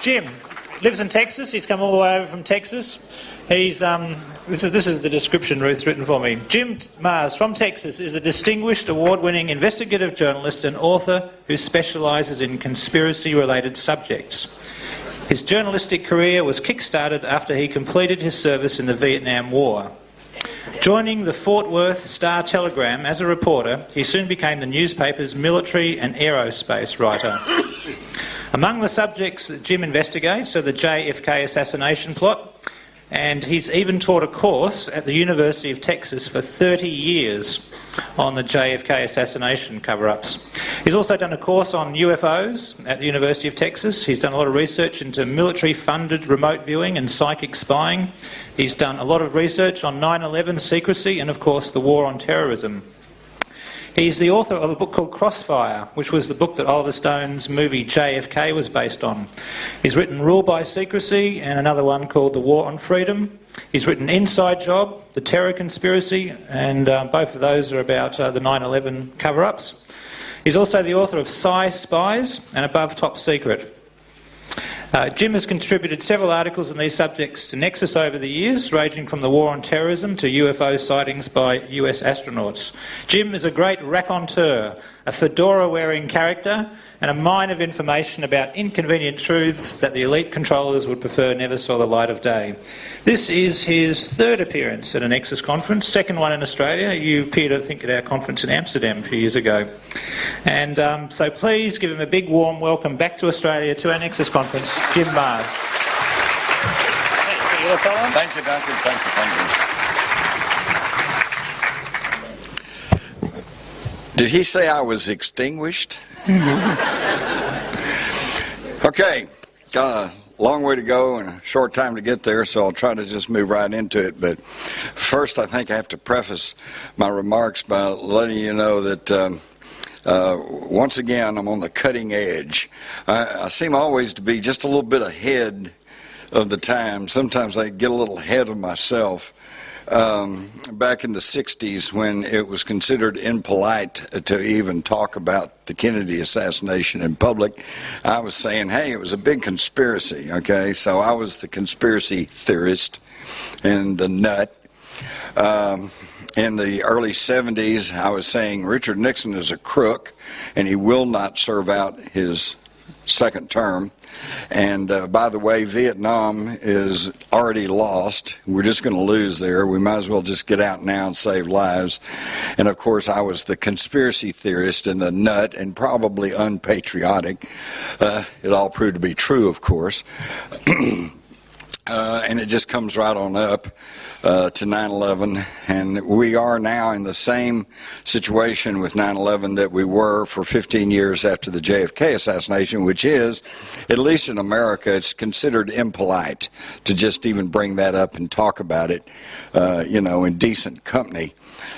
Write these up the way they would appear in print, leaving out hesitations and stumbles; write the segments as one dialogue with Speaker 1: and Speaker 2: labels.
Speaker 1: Jim lives in Texas. He's come all the way over from Texas. He's this is the description Ruth's written for me. Jim Marrs from Texas is a distinguished, award-winning investigative journalist and author who specialises in conspiracy-related subjects. His journalistic career was kick-started after he completed his service in the Vietnam War. Joining the Fort Worth Star-Telegram as a reporter, he soon became the newspaper's military and aerospace writer. Among the subjects that Jim investigates are the JFK assassination plot, and he's even taught a course at the University of Texas for 30 years on the JFK assassination cover-ups. He's also done a course on UFOs at the University of Texas. He's done a lot of research into military-funded remote viewing and psychic spying. He's done a lot of research on 9/11 secrecy and, of course, the war on terrorism. He's the author of a book called Crossfire, which was the book that Oliver Stone's movie JFK was based on. He's written Rule by Secrecy and another one called The War on Freedom. He's written Inside Job, The Terror Conspiracy, and both of those are about the 9/11 cover-ups. He's also the author of Psy Spies and Above Top Secret. Jim has contributed several articles on these subjects to Nexus over the years, ranging from the war on terrorism to UFO sightings by US astronauts. Jim is a great raconteur, a fedora-wearing character, and a mine of information about inconvenient truths that the elite controllers would prefer never saw the light of day. This is his third appearance at a Nexus conference, second one in Australia. You appeared, I think, at our conference in Amsterdam a few years ago. And so please give him a big warm welcome back to Australia to our Nexus conference, Jim Marrs.
Speaker 2: Thank you, Duncan. Thank you. Did he say I was extinguished? Okay, got a long way to go and a short time to get there, so I'll try to just move right into it. But first, I think I have to preface my remarks by letting you know that once again, I'm on the cutting edge. I seem always to be just a little bit ahead of the time. Sometimes I get a little ahead of myself. Back in the 60s, when it was considered impolite to even talk about the Kennedy assassination in public, I was saying, hey, it was a big conspiracy, okay? So I was the conspiracy theorist and the nut. In the early 70s, I was saying Richard Nixon is a crook, and he will not serve out his second term. And by the way, Vietnam is already lost. We're just going to lose there. We might as well just get out now and save lives. And of course, I was the conspiracy theorist and the nut and probably unpatriotic. It all proved to be true, of course. And it just comes right on up to 9/11, and we are now in the same situation with 9/11 that we were for 15 years after the JFK assassination, which is, at least in America, it's considered impolite to just even bring that up and talk about it, in decent company.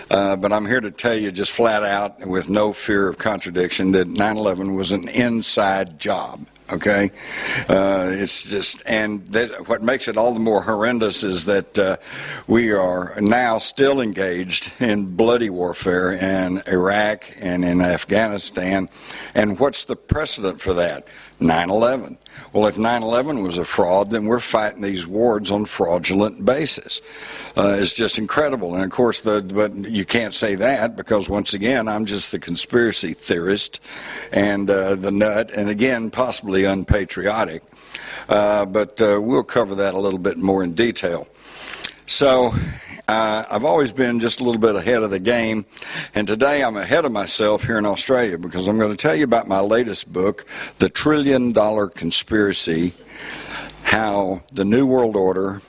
Speaker 2: But I'm here to tell you just flat out, with no fear of contradiction, that 9/11 was an inside job. Okay, it's just, and what makes it all the more horrendous is that we are now still engaged in bloody warfare in Iraq and in Afghanistan. And what's the precedent for that? 9/11. Well, if 9/11 was a fraud, then we're fighting these wars on fraudulent basis. It's just incredible. And of course, but you can't say that because, once again, I'm just the conspiracy theorist and the nut, and again, possibly unpatriotic. But we'll cover that a little bit more in detail. So I've always been just a little bit ahead of the game, and today I'm ahead of myself here in Australia because I'm going to tell you about my latest book, The $1 Trillion Conspiracy: How the New World Order,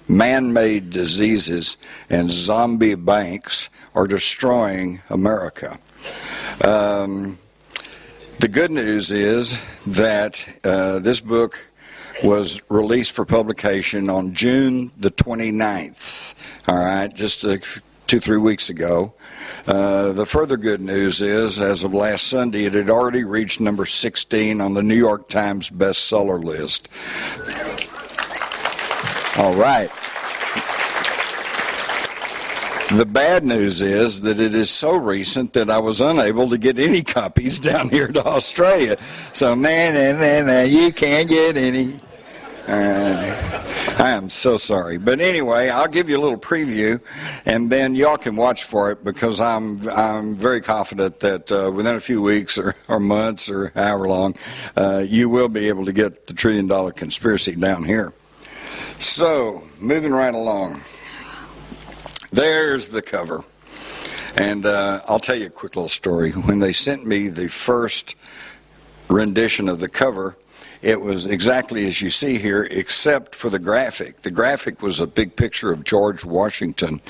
Speaker 2: Man-Made Diseases, and Zombie Banks Are Destroying America. The good news is that this book was released for publication on June the 29th, all right, just 2-3 weeks ago. The further good news is, as of last Sunday, it had already reached number 16 on the New York Times bestseller list. All right. The bad news is that it is so recent that I was unable to get any copies down here to Australia. So, you can't get any. I am so sorry. But anyway, I'll give you a little preview, and then y'all can watch for it, because I'm very confident that within a few weeks or months or however long, you will be able to get the $1 Trillion Conspiracy down here. So, moving right along. There's the cover. And I'll tell you a quick little story. When they sent me the first rendition of the cover, it was exactly as you see here, except for the graphic. The graphic was a big picture of George Washington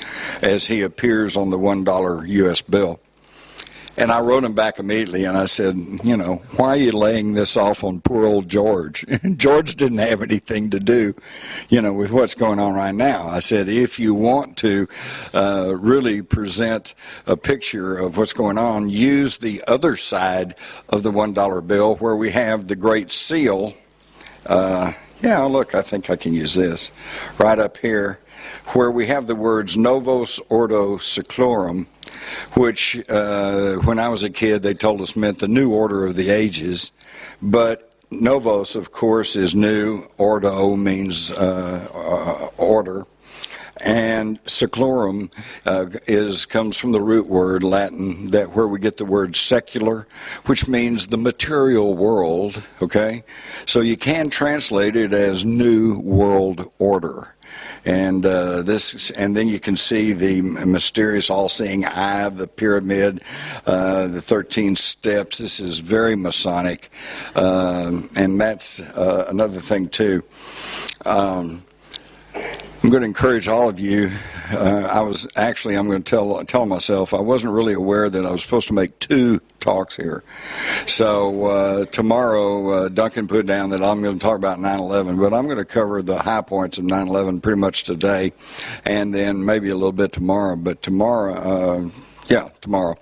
Speaker 2: as he appears on the $1 U.S. bill. And I wrote him back immediately, and I said, you know, why are you laying this off on poor old George? George didn't have anything to do, you know, with what's going on right now. I said, if you want to really present a picture of what's going on, use the other side of the $1 bill where we have the Great Seal. Yeah, look, I think I can use this right up here, where we have the words Novus Ordo Seclorum, which when I was a kid they told us meant the new order of the ages. But Novos, of course, is new. Ordo means order. And seclorum comes from the root word Latin, that where we get the word secular, which means the material world, okay? So you can translate it as new world order. And and then you can see the mysterious all-seeing eye of the pyramid, the 13 steps. This is very Masonic, and that's another thing too. I'm going to encourage all of you. I'm going to tell myself I wasn't really aware that I was supposed to make 2 talks here. So tomorrow, Duncan put down that I'm going to talk about 9/11, but I'm going to cover the high points of 9/11 pretty much today, and then maybe a little bit tomorrow. But tomorrow, tomorrow,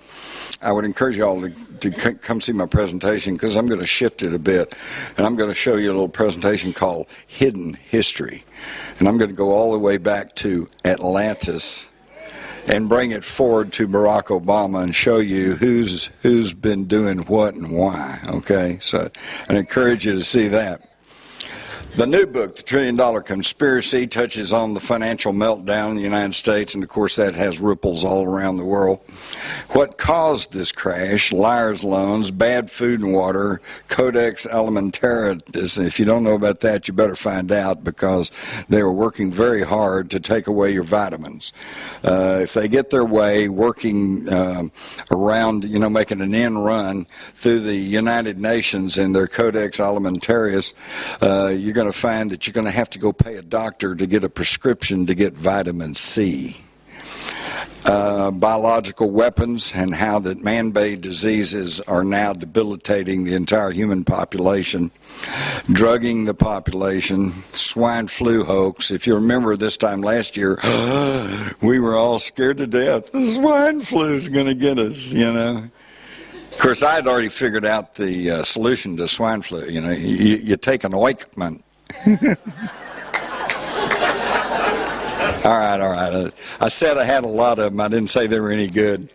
Speaker 2: I would encourage you all to come see my presentation, because I'm going to shift it a bit, and I'm going to show you a little presentation called Hidden History. And I'm going to go all the way back to Atlantis and bring it forward to Barack Obama and show you who's been doing what and why, okay? So I encourage you to see that. The new book, The $1 Trillion Conspiracy, touches on the financial meltdown in the United States, and of course that has ripples all around the world. What caused this crash? Liar's loans, bad food and water, Codex Alimentarius. If you don't know about that, you better find out, because they were working very hard to take away your vitamins. If they get their way, working around, you know, making an end run through the United Nations and their Codex Alimentarius, you're going to find that you're going to have to go pay a doctor to get a prescription to get vitamin C. Biological weapons, and how that man-made diseases are now debilitating the entire human population, drugging the population, swine flu hoax. If you remember this time last year, we were all scared to death. The swine flu is going to get us, you know. Of course, I had already figured out the solution to swine flu. You know, you take an ointment. All right. I said I had a lot of them. I didn't say they were any good.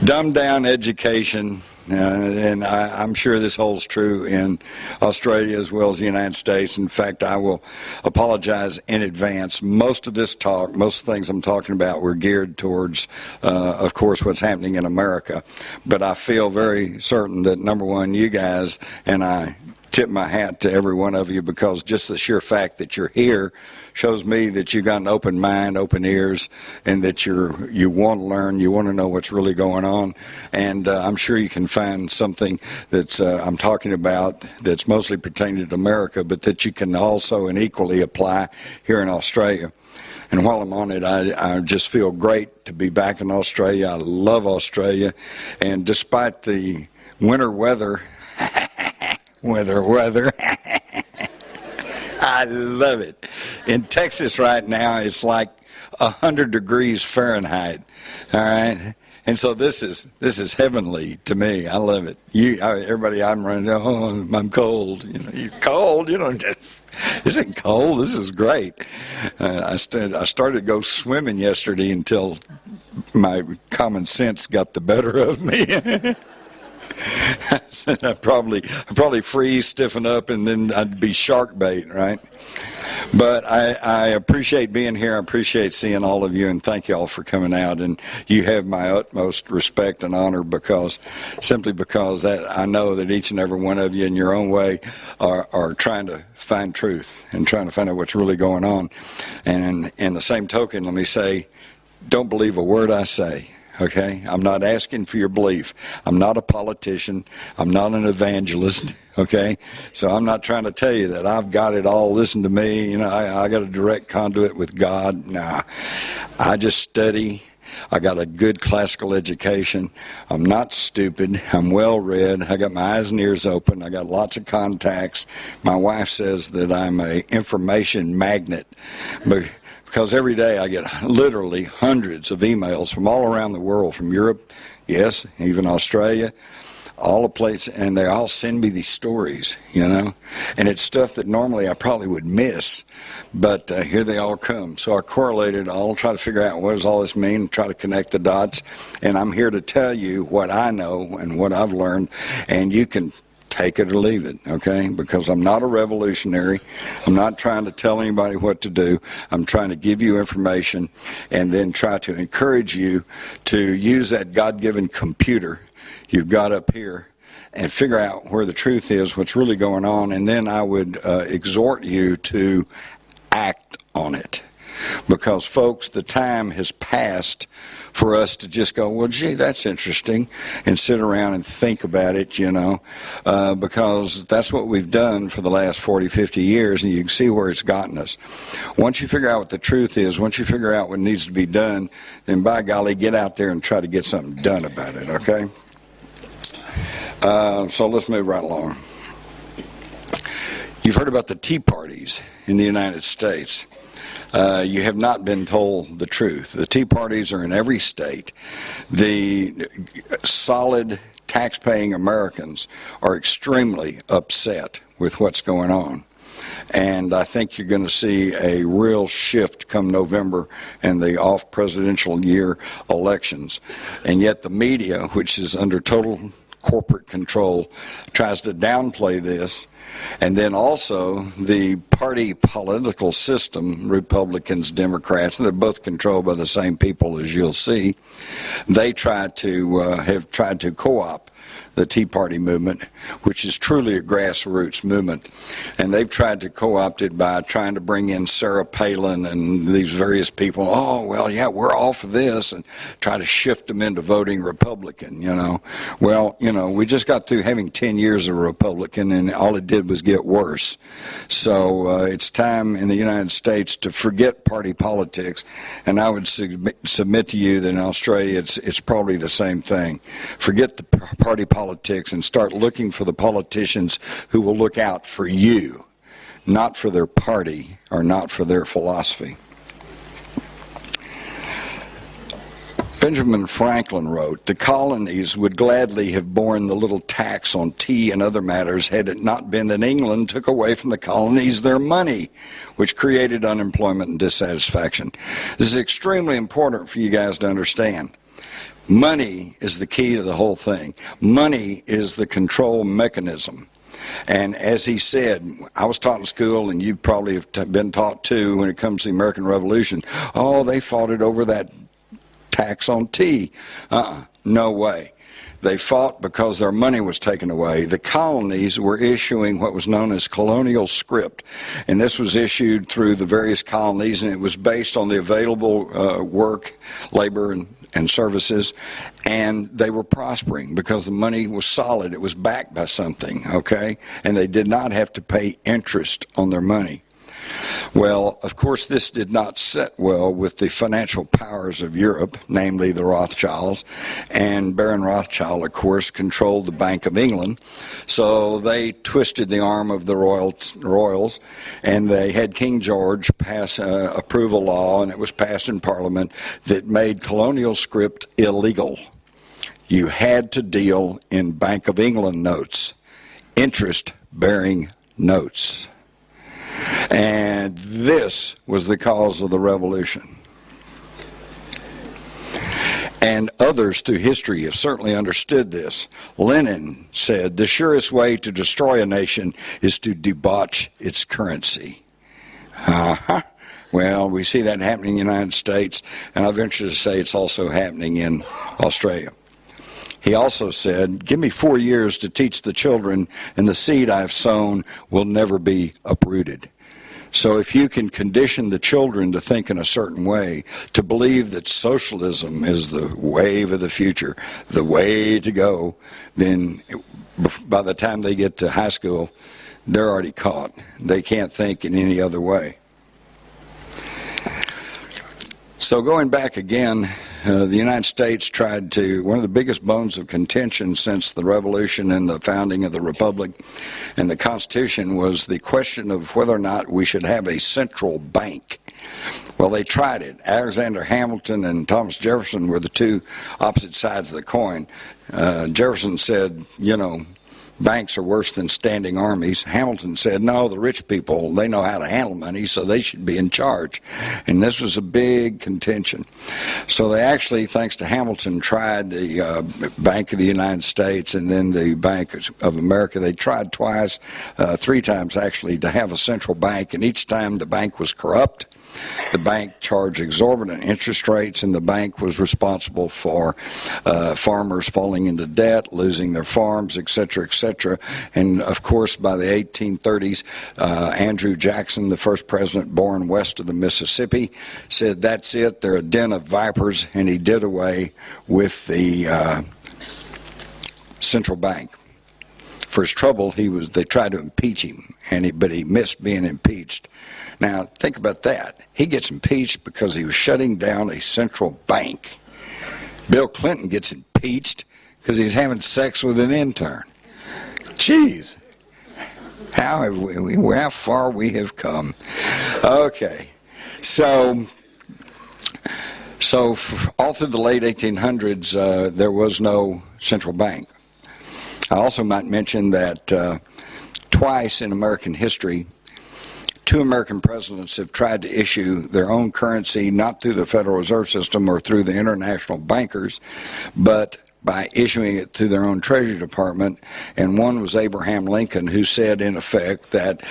Speaker 2: Dumbed down education, and I'm sure this holds true in Australia as well as the United States. In fact, I will apologize in advance. Most of this talk, most of the things I'm talking about, were geared towards, of course, what's happening in America. But I feel very certain that, number one, you guys, and I tip my hat to every one of you, because just the sheer fact that you're here shows me that you got an open mind, open ears, and that you want to learn, you want to know what's really going on. And I'm sure you can find something that's I'm talking about that's mostly pertaining to America, but that you can also and equally apply here in Australia. And while I'm on it, I just feel great to be back in Australia. I love Australia, and despite the winter weather, weather. I love it. In Texas right now, it's like 100 degrees Fahrenheit. All right, and so this is heavenly to me. I love it. Everybody, I'm running. Oh, I'm cold. You know, you're cold. You know, this isn't cold. This is great. I started to go swimming yesterday until my common sense got the better of me. I said I'd probably freeze, stiffen up, and then I'd be shark bait, right? But I appreciate being here. I appreciate seeing all of you, and thank you all for coming out. And you have my utmost respect and honor simply because I know that each and every one of you in your own way are trying to find truth and trying to find out what's really going on. And in the same token, let me say, don't believe a word I say. Okay? I'm not asking for your belief. I'm not a politician. I'm not an evangelist. Okay? So I'm not trying to tell you that I've got it all. Listen to me. You know, I got a direct conduit with God. Nah. I just study. I got a good classical education. I'm not stupid. I'm well read. I got my eyes and ears open. I got lots of contacts. My wife says that I'm an information magnet. Because every day I get literally hundreds of emails from all around the world, from Europe, yes, even Australia, all the places, and they all send me these stories, you know. And it's stuff that normally I probably would miss, but here they all come. So I correlated all, try to figure out what does all this mean, try to connect the dots. And I'm here to tell you what I know and what I've learned, and you can take it or leave it, okay? Because I'm not a revolutionary. I'm not trying to tell anybody what to do. I'm trying to give you information and then try to encourage you to use that God-given computer you've got up here and figure out where the truth is, what's really going on, and then I would exhort you to act on it. Because, folks, the time has passed for us to just go, well, gee, that's interesting, and sit around and think about it, you know, because that's what we've done for the last 40, 50 years, and you can see where it's gotten us. Once you figure out what the truth is, once you figure out what needs to be done, then by golly, get out there and try to get something done about it, okay? So let's move right along. You've heard about the Tea Parties in the United States. You have not been told the truth. The Tea Parties are in every state. The solid tax-paying Americans are extremely upset with what's going on. And I think you're going to see a real shift come November and the off-presidential year elections. And yet the media, which is under total corporate control, tries to downplay this. And then also the party political system, Republicans, Democrats, they're both controlled by the same people, as you'll see. They have tried to co-opt the Tea Party movement, which is truly a grassroots movement. And they've tried to co-opt it by trying to bring in Sarah Palin and these various people. Oh, well, yeah, we're all for this, and try to shift them into voting Republican, you know. Well, you know, we just got through having 10 years of Republican, and all it did was get worse. So it's time in the United States to forget party politics, and I would submit to you that in Australia it's probably the same thing. Forget the party politics and start looking for the politicians who will look out for you, not for their party or not for their philosophy. Benjamin Franklin wrote, "The colonies would gladly have borne the little tax on tea and other matters had it not been that England took away from the colonies their money, which created unemployment and dissatisfaction." This is extremely important for you guys to understand. Money is the key to the whole thing. Money is the control mechanism. And as he said, I was taught in school, and you probably have been taught too when it comes to the American Revolution, oh, they fought it over that tax on tea. No way. They fought because their money was taken away. The colonies were issuing what was known as colonial script, and this was issued through the various colonies, and it was based on the available work, labor, and services, and they were prospering because the money was solid. It was backed by something, okay? And they did not have to pay interest on their money. Well, of course, this did not sit well with the financial powers of Europe, namely the Rothschilds. And Baron Rothschild, of course, controlled the Bank of England. So they twisted the arm of the royals, and they had King George approve a law, and it was passed in Parliament, that made colonial script illegal. You had to deal in Bank of England notes, interest-bearing notes. And this was the cause of the revolution. and others through history have certainly understood this. Lenin said, the surest way to destroy a nation is to debauch its currency. Well, we see that happening in the United States, and I venture to say it's also happening in Australia. He also said, give me 4 years to teach the children, and the seed I've sown will never be uprooted. So if you can condition the children to think in a certain way, to believe that socialism is the wave of the future, the way to go, then by the time they get to high school, they're already caught. They can't think in any other way. So going back again, the United States tried to, one of the biggest bones of contention since the Revolution and the founding of the Republic and the Constitution was the question of whether or not we should have a central bank. Well, they tried it. Alexander Hamilton and Thomas Jefferson were the two opposite sides of the coin. Jefferson said, you know, banks are worse than standing armies. Hamilton said, no, the rich people, they know how to handle money, so they should be in charge. And this was a big contention. So they actually, thanks to Hamilton, tried the Bank of the United States and then the Bank of America. They tried twice, 3 times actually, to have a central bank, and each time the bank was corrupt. The bank charged exorbitant interest rates, and the bank was responsible for farmers falling into debt, losing their farms, etc., etc. And, of course, by the 1830s, Andrew Jackson, the first president born west of the Mississippi, said, that's it, they're a den of vipers, and he did away with the central bank. For his trouble, they tried to impeach him, but he missed being impeached. Now, think about that. He gets impeached because he was shutting down a central bank. Bill Clinton gets impeached because he's having sex with an intern. Jeez. How far we have come. Okay. So all through the late 1800s, there was no central bank. I also might mention that twice in American history, 2 American presidents have tried to issue their own currency, not through the Federal Reserve System or through the international bankers, but by issuing it through their own Treasury Department. And one was Abraham Lincoln, who said, in effect, that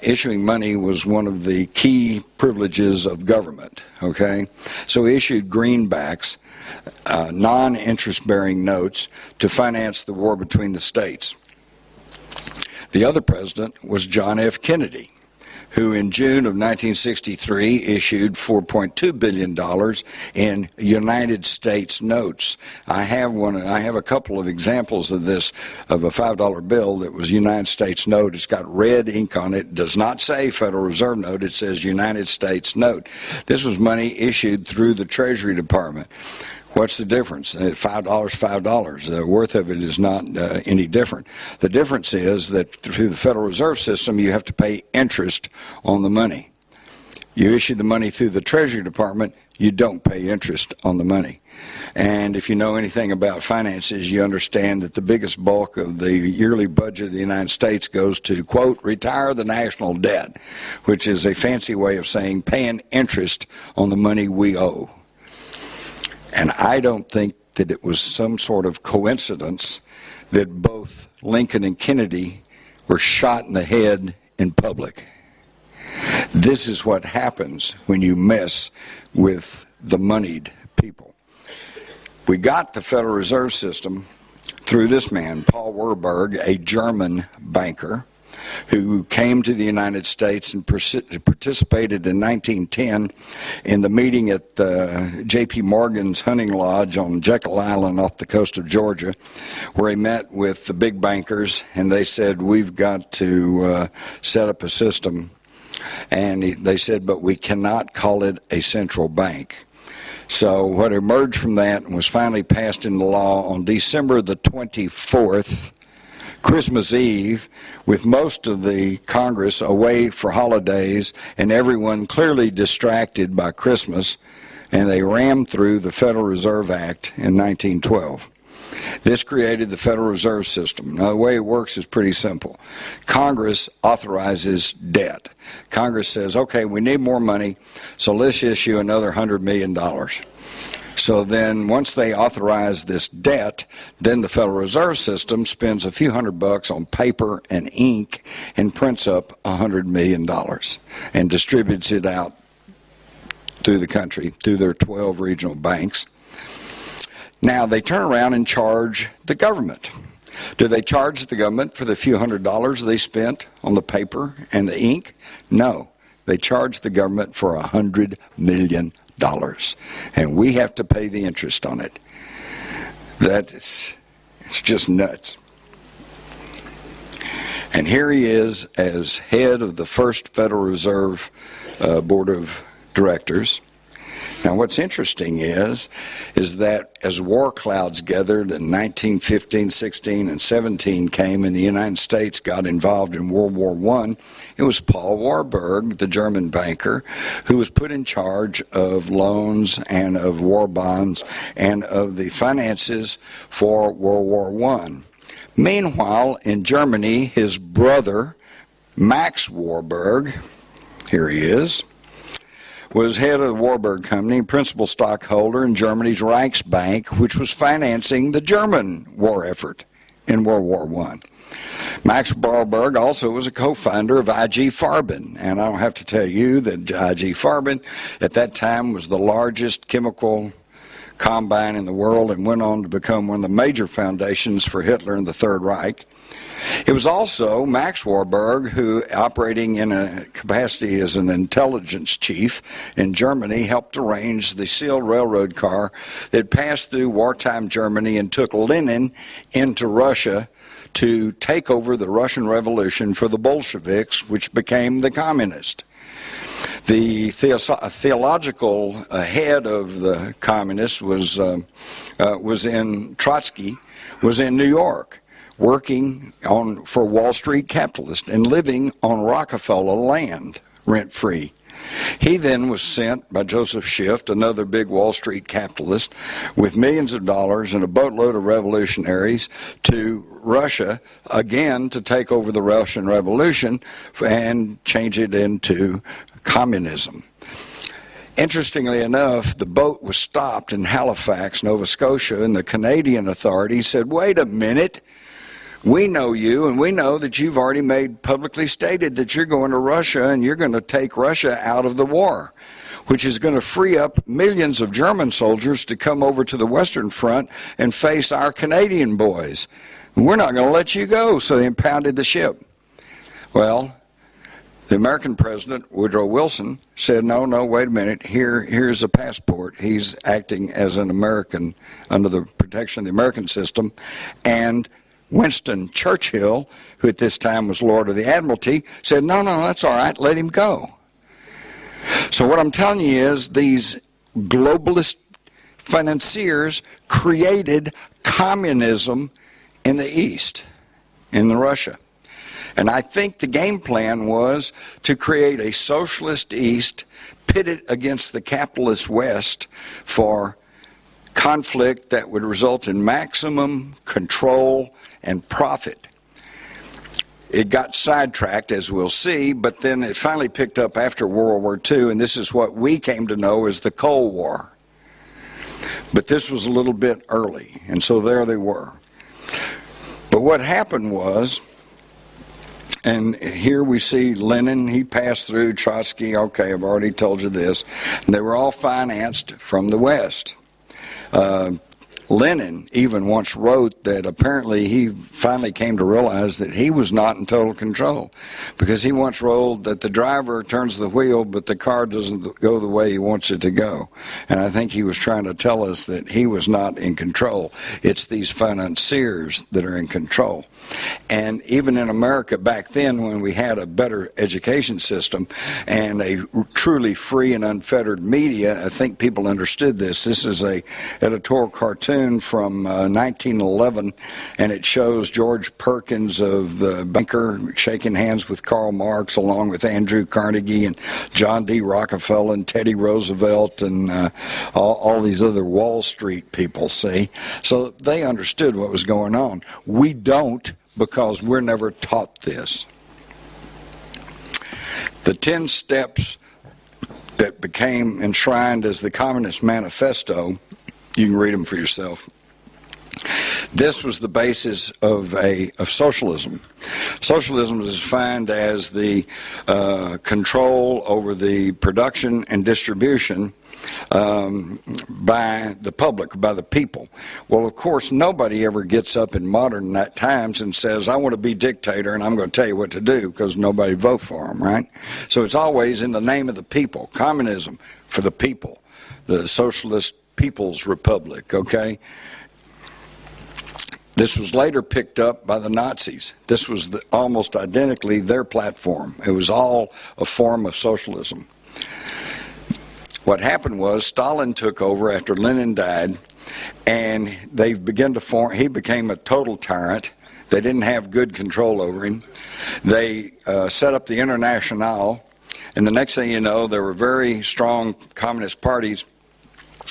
Speaker 2: issuing money was one of the key privileges of government. Okay? So he issued greenbacks, non-interest-bearing notes, to finance the war between the states. The other president was John F. Kennedy, who in June of 1963 issued $4.2 billion in United States notes. I have a couple of examples of this, of a $5 bill that was United States note. It's got red ink on it. It does not say Federal Reserve note. It says United States note. This was money issued through the Treasury Department. What's the difference? $5, $5. The worth of it is not any different. The difference is that through the Federal Reserve System, you have to pay interest on the money. You issue the money through the Treasury Department, you don't pay interest on the money. And if you know anything about finances, you understand that the biggest bulk of the yearly budget of the United States goes to, quote, retire the national debt, which is a fancy way of saying paying interest on the money we owe. And I don't think that it was some sort of coincidence that both Lincoln and Kennedy were shot in the head in public. This is what happens when you mess with the moneyed people. We got the Federal Reserve System through this man, Paul Warburg, a German banker, who came to the United States and participated in 1910 in the meeting at J.P. Morgan's hunting lodge on Jekyll Island off the coast of Georgia, where he met with the big bankers, and they said, we've got to set up a system. And they said, but we cannot call it a central bank. So what emerged from that and was finally passed into law on December the 24th, Christmas Eve, with most of the Congress away for holidays and everyone clearly distracted by Christmas, and they rammed through the Federal Reserve Act in 1912. This created the Federal Reserve System. Now, the way it works is pretty simple. Congress authorizes debt. Congress says, okay, we need more money, so let's issue another $100 million. So then once they authorize this debt, then the Federal Reserve System spends a few $100 on paper and ink and prints up $100 million and distributes it out through the country, through their 12 regional banks. Now they turn around and charge the government. Do they charge the government for the few $100 they spent on the paper and the ink? No. They charge the government for $100 million. And we have to pay the interest on it. It's just nuts. And here he is as head of the first Federal Reserve Board of Directors. Now what's interesting is that as war clouds gathered in 1915, 16, and 17 came and the United States got involved in World War I, it was Paul Warburg, the German banker, who was put in charge of loans and of war bonds and of the finances for World War I. Meanwhile, in Germany, his brother, Max Warburg, here he is, was head of the Warburg Company, principal stockholder in Germany's Reichsbank, which was financing the German war effort in World War I. Max Warburg also was a co-founder of IG Farben, and I don't have to tell you that IG Farben at that time was the largest chemical combine in the world and went on to become one of the major foundations for Hitler and the Third Reich. It was also Max Warburg who, operating in a capacity as an intelligence chief in Germany, helped arrange the sealed railroad car that passed through wartime Germany and took Lenin into Russia to take over the Russian Revolution for the Bolsheviks, which became the communists. The theological head of the communists was in Trotsky, was in New York, working for Wall Street capitalists and living on Rockefeller land rent-free. He then was sent by Joseph Schiff, another big Wall Street capitalist, with millions of dollars and a boatload of revolutionaries to Russia, again to take over the Russian Revolution and change it into communism. Interestingly enough, the boat was stopped in Halifax, Nova Scotia, and the Canadian authorities said, wait a minute, we know you, and we know that you've already publicly stated that you're going to Russia and you're going to take Russia out of the war, which is going to free up millions of German soldiers to come over to the Western Front and face our Canadian boys. We're not going to let you go, so they impounded the ship. Well, the American president, Woodrow Wilson, said, no, wait a minute, here's a passport. He's acting as an American under the protection of the American system, and Winston Churchill, who at this time was Lord of the Admiralty, said, no, that's all right, let him go. So what I'm telling you is these globalist financiers created communism in the East, in Russia. And I think the game plan was to create a socialist East pitted against the capitalist West for conflict that would result in maximum control and profit. It got sidetracked, as we'll see, but then it finally picked up after World War II, and this is what we came to know as the Cold War. But this was a little bit early, and so there they were. But what happened was, and here we see Lenin, he passed through Trotsky, okay, I've already told you this, and they were all financed from the West. Lenin even once wrote that apparently he finally came to realize that he was not in total control, because he once wrote that the driver turns the wheel but the car doesn't go the way he wants it to go. And I think he was trying to tell us that he was not in control. It's these financiers that are in control. And even in America back then, when we had a better education system and a truly free and unfettered media, I think people understood this. This is a editorial cartoon from 1911, and it shows George Perkins of the banker shaking hands with Karl Marx, along with Andrew Carnegie and John D. Rockefeller and Teddy Roosevelt and all these other Wall Street people, see? So they understood what was going on. We don't, because we're never taught this. The 10 steps that became enshrined as the Communist Manifesto You can read them for yourself. This was the basis of socialism. Socialism is defined as the control over the production and distribution by the public, by the people. Well, of course, nobody ever gets up in modern times and says, I want to be dictator and I'm going to tell you what to do, because nobody vote for them, right? So it's always in the name of the people. Communism for the people. The Socialist People's Republic, okay? This was later picked up by the Nazis. This was almost identically their platform. It was all a form of socialism. What happened was Stalin took over after Lenin died, and they began to form. He became a total tyrant. They didn't have good control over him. They set up the Internationale, and the next thing you know, there were very strong communist parties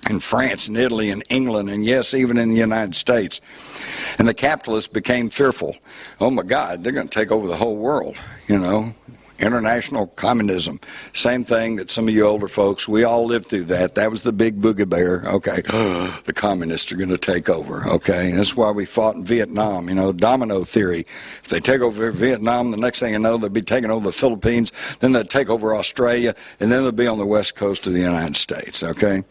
Speaker 2: in France and Italy and England, and yes, even in the United States. And the capitalists became fearful. Oh my God, they're going to take over the whole world, you know. International communism. Same thing that some of you older folks, we all lived through that. That was the big boogie bear. Okay, the communists are going to take over. Okay, and that's why we fought in Vietnam, you know, domino theory. If they take over Vietnam, the next thing you know, they'll be taking over the Philippines, then they'll take over Australia, and then they'll be on the west coast of the United States, okay?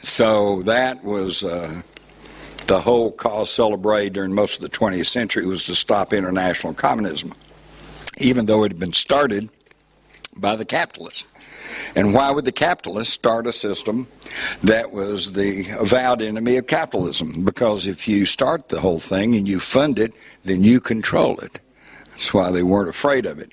Speaker 2: So that was the whole cause celebre during most of the 20th century, was to stop international communism, even though it had been started by the capitalists. And why would the capitalists start a system that was the avowed enemy of capitalism? Because if you start the whole thing and you fund it, then you control it. That's why they weren't afraid of it.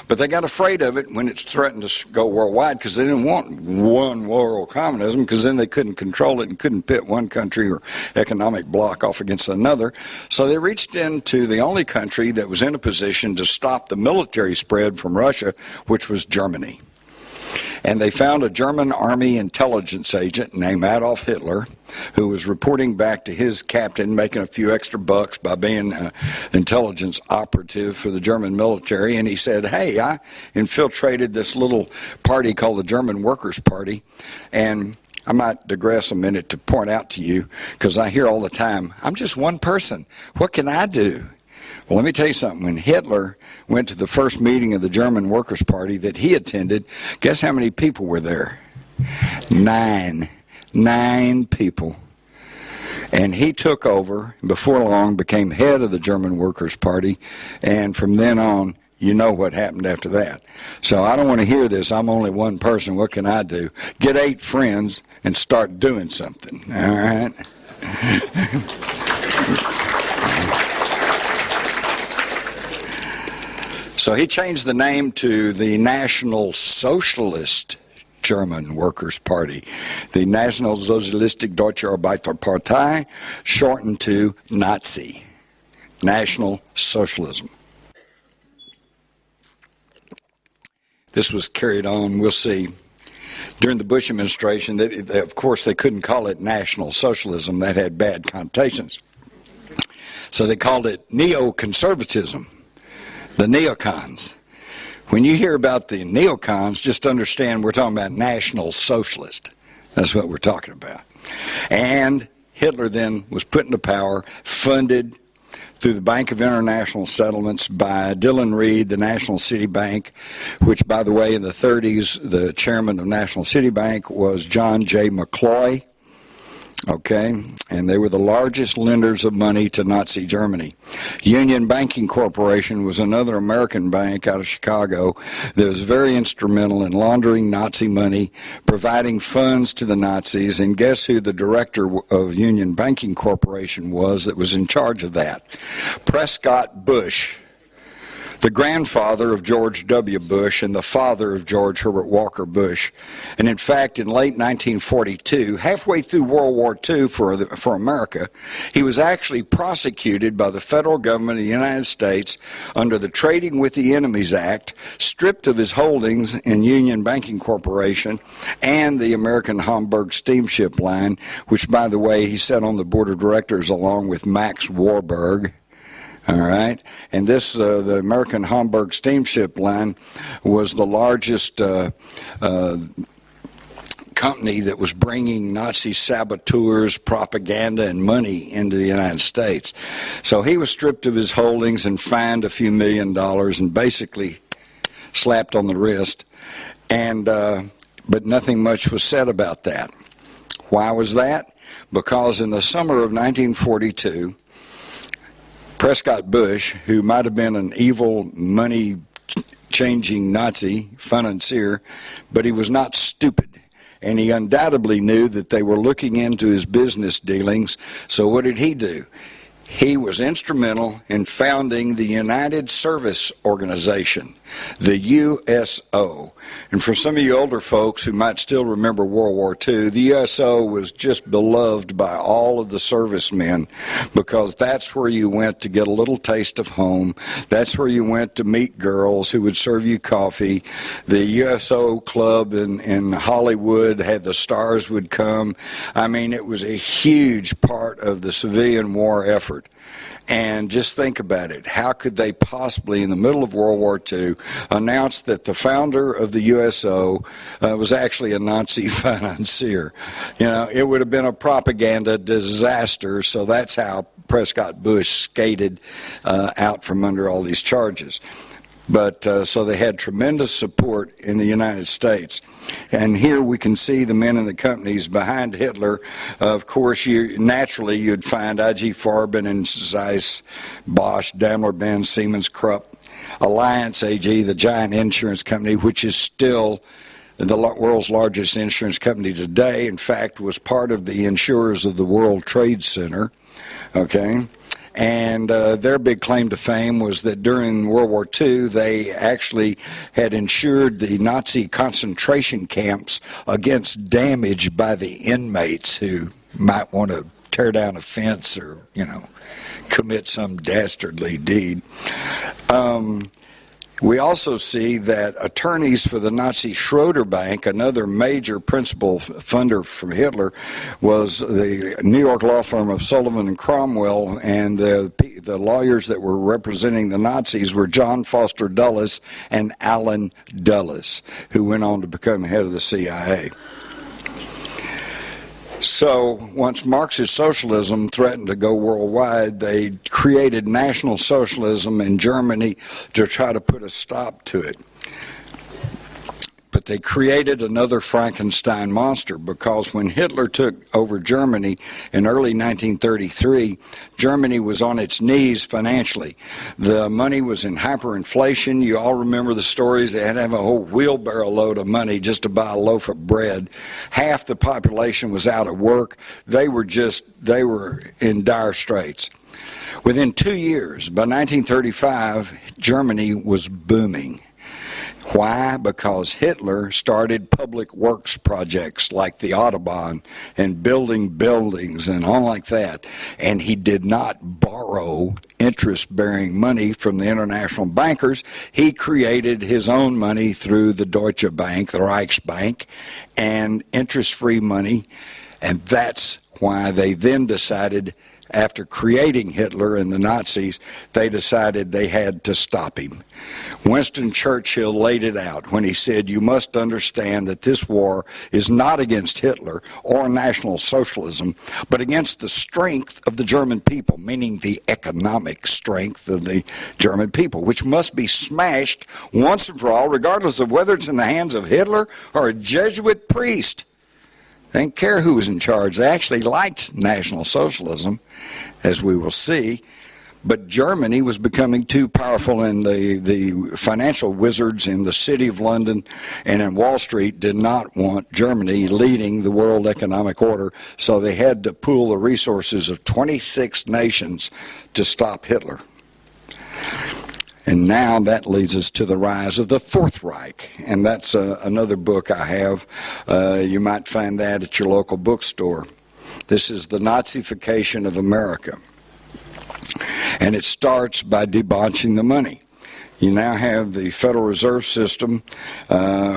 Speaker 2: But they got afraid of it when it's threatened to go worldwide, because they didn't want one world communism, because then they couldn't control it and couldn't pit one country or economic bloc off against another. So they reached into the only country that was in a position to stop the military spread from Russia, which was Germany. And they found a German army intelligence agent named Adolf Hitler, who was reporting back to his captain, making a few extra bucks by being an intelligence operative for the German military. And he said, hey, I infiltrated this little party called the German Workers' Party. And I might digress a minute to point out to you, because I hear all the time, I'm just one person. What can I do? Well, let me tell you something. When Hitler went to the first meeting of the German Workers' Party that he attended, guess how many people were there? 9. 9 people. And he took over, and before long became head of the German Workers' Party, and from then on, you know what happened after that. So I don't want to hear this, I'm only one person, what can I do? Get 8 friends and start doing something, all right? So he changed the name to the National Socialist German Workers' Party, the National Sozialistische Deutsche Arbeiterpartei, shortened to Nazi, National Socialism. This was carried on, we'll see, during the Bush administration. Of course, they couldn't call it National Socialism. That had bad connotations. So they called it neoconservatism. The neocons. When you hear about the neocons, just understand we're talking about National Socialist. That's what we're talking about. And Hitler then was put into power, funded through the Bank of International Settlements by Dillon Reed, the National City Bank, which, by the way, in the 30s, the chairman of National City Bank was John J. McCloy. Okay, and they were the largest lenders of money to Nazi Germany. Union Banking Corporation was another American bank out of Chicago that was very instrumental in laundering Nazi money, providing funds to the Nazis, and guess who the director of Union Banking Corporation was that was in charge of that? Prescott Bush, the grandfather of George W. Bush and the father of George Herbert Walker Bush. And in fact, in late 1942, halfway through World War II for America, he was actually prosecuted by the federal government of the United States under the Trading with the Enemies Act, stripped of his holdings in Union Banking Corporation and the American Hamburg Steamship Line, which, by the way, he sat on the board of directors along with Max Warburg. All right, and this, the American Hamburg Steamship Line, was the largest company that was bringing Nazi saboteurs, propaganda, and money into the United States. So he was stripped of his holdings and fined a few $1 million and basically slapped on the wrist. And but nothing much was said about that. Why was that? Because in the summer of 1942, Prescott Bush, who might have been an evil, money-changing Nazi financier, but he was not stupid. And he undoubtedly knew that they were looking into his business dealings. So what did he do? He was instrumental in founding the United Service Organization, the USO. And for some of you older folks who might still remember World War II, the USO was just beloved by all of the servicemen because that's where you went to get a little taste of home. That's where you went to meet girls who would serve you coffee. The USO club in Hollywood had the stars would come. I mean, it was a huge part of the civilian war effort. And just think about it. How could they possibly, in the middle of World War II, announce that the founder of the USO was actually a Nazi financier? You know, it would have been a propaganda disaster, so that's how Prescott Bush skated out from under all these charges. But so they had tremendous support in the United States. And here we can see the men in the companies behind Hitler. Of course, naturally you'd find IG Farben and Zeiss, Bosch, Daimler-Benz, Siemens, Krupp, Alliance AG, the giant insurance company, which is still the world's largest insurance company today. In fact, was part of the insurers of the World Trade Center. Okay. And their big claim to fame was that during World War II, they actually had insured the Nazi concentration camps against damage by the inmates who might want to tear down a fence or, you know, commit some dastardly deed. We also see that attorneys for the Nazi Schroeder Bank, another major principal funder from Hitler, was the New York law firm of Sullivan and Cromwell, and the lawyers that were representing the Nazis were John Foster Dulles and Allen Dulles, who went on to become head of the CIA. So once Marxist socialism threatened to go worldwide, they created National Socialism in Germany to try to put a stop to it. But they created another Frankenstein monster, because when Hitler took over Germany in early 1933, Germany was on its knees financially. The money was in hyperinflation. You all remember the stories. They had to have a whole wheelbarrow load of money just to buy a loaf of bread. Half the population was out of work. They were in dire straits. Within 2 years, by 1935, Germany was booming. Why? Because Hitler started public works projects like the Autobahn and building buildings and all like that. And he did not borrow interest-bearing money from the international bankers. He created his own money through the Deutsche Bank, the Reichsbank, and interest-free money. And that's why they then decided, after creating Hitler and the Nazis, they decided they had to stop him. Winston Churchill laid it out when he said, "You must understand that this war is not against Hitler or National Socialism, but against the strength of the German people," meaning the economic strength of the German people, which must be smashed once and for all, regardless of whether it's in the hands of Hitler or a Jesuit priest. They didn't care who was in charge. They actually liked National Socialism, as we will see. But Germany was becoming too powerful, and the financial wizards in the City of London and in Wall Street did not want Germany leading the world economic order, so they had to pool the resources of 26 nations to stop Hitler. And now that leads us to the rise of the Fourth Reich, and that's another book I have. You might find that at your local bookstore. This is The Nazification of America. And it starts by debauching the money. You now have the Federal Reserve System,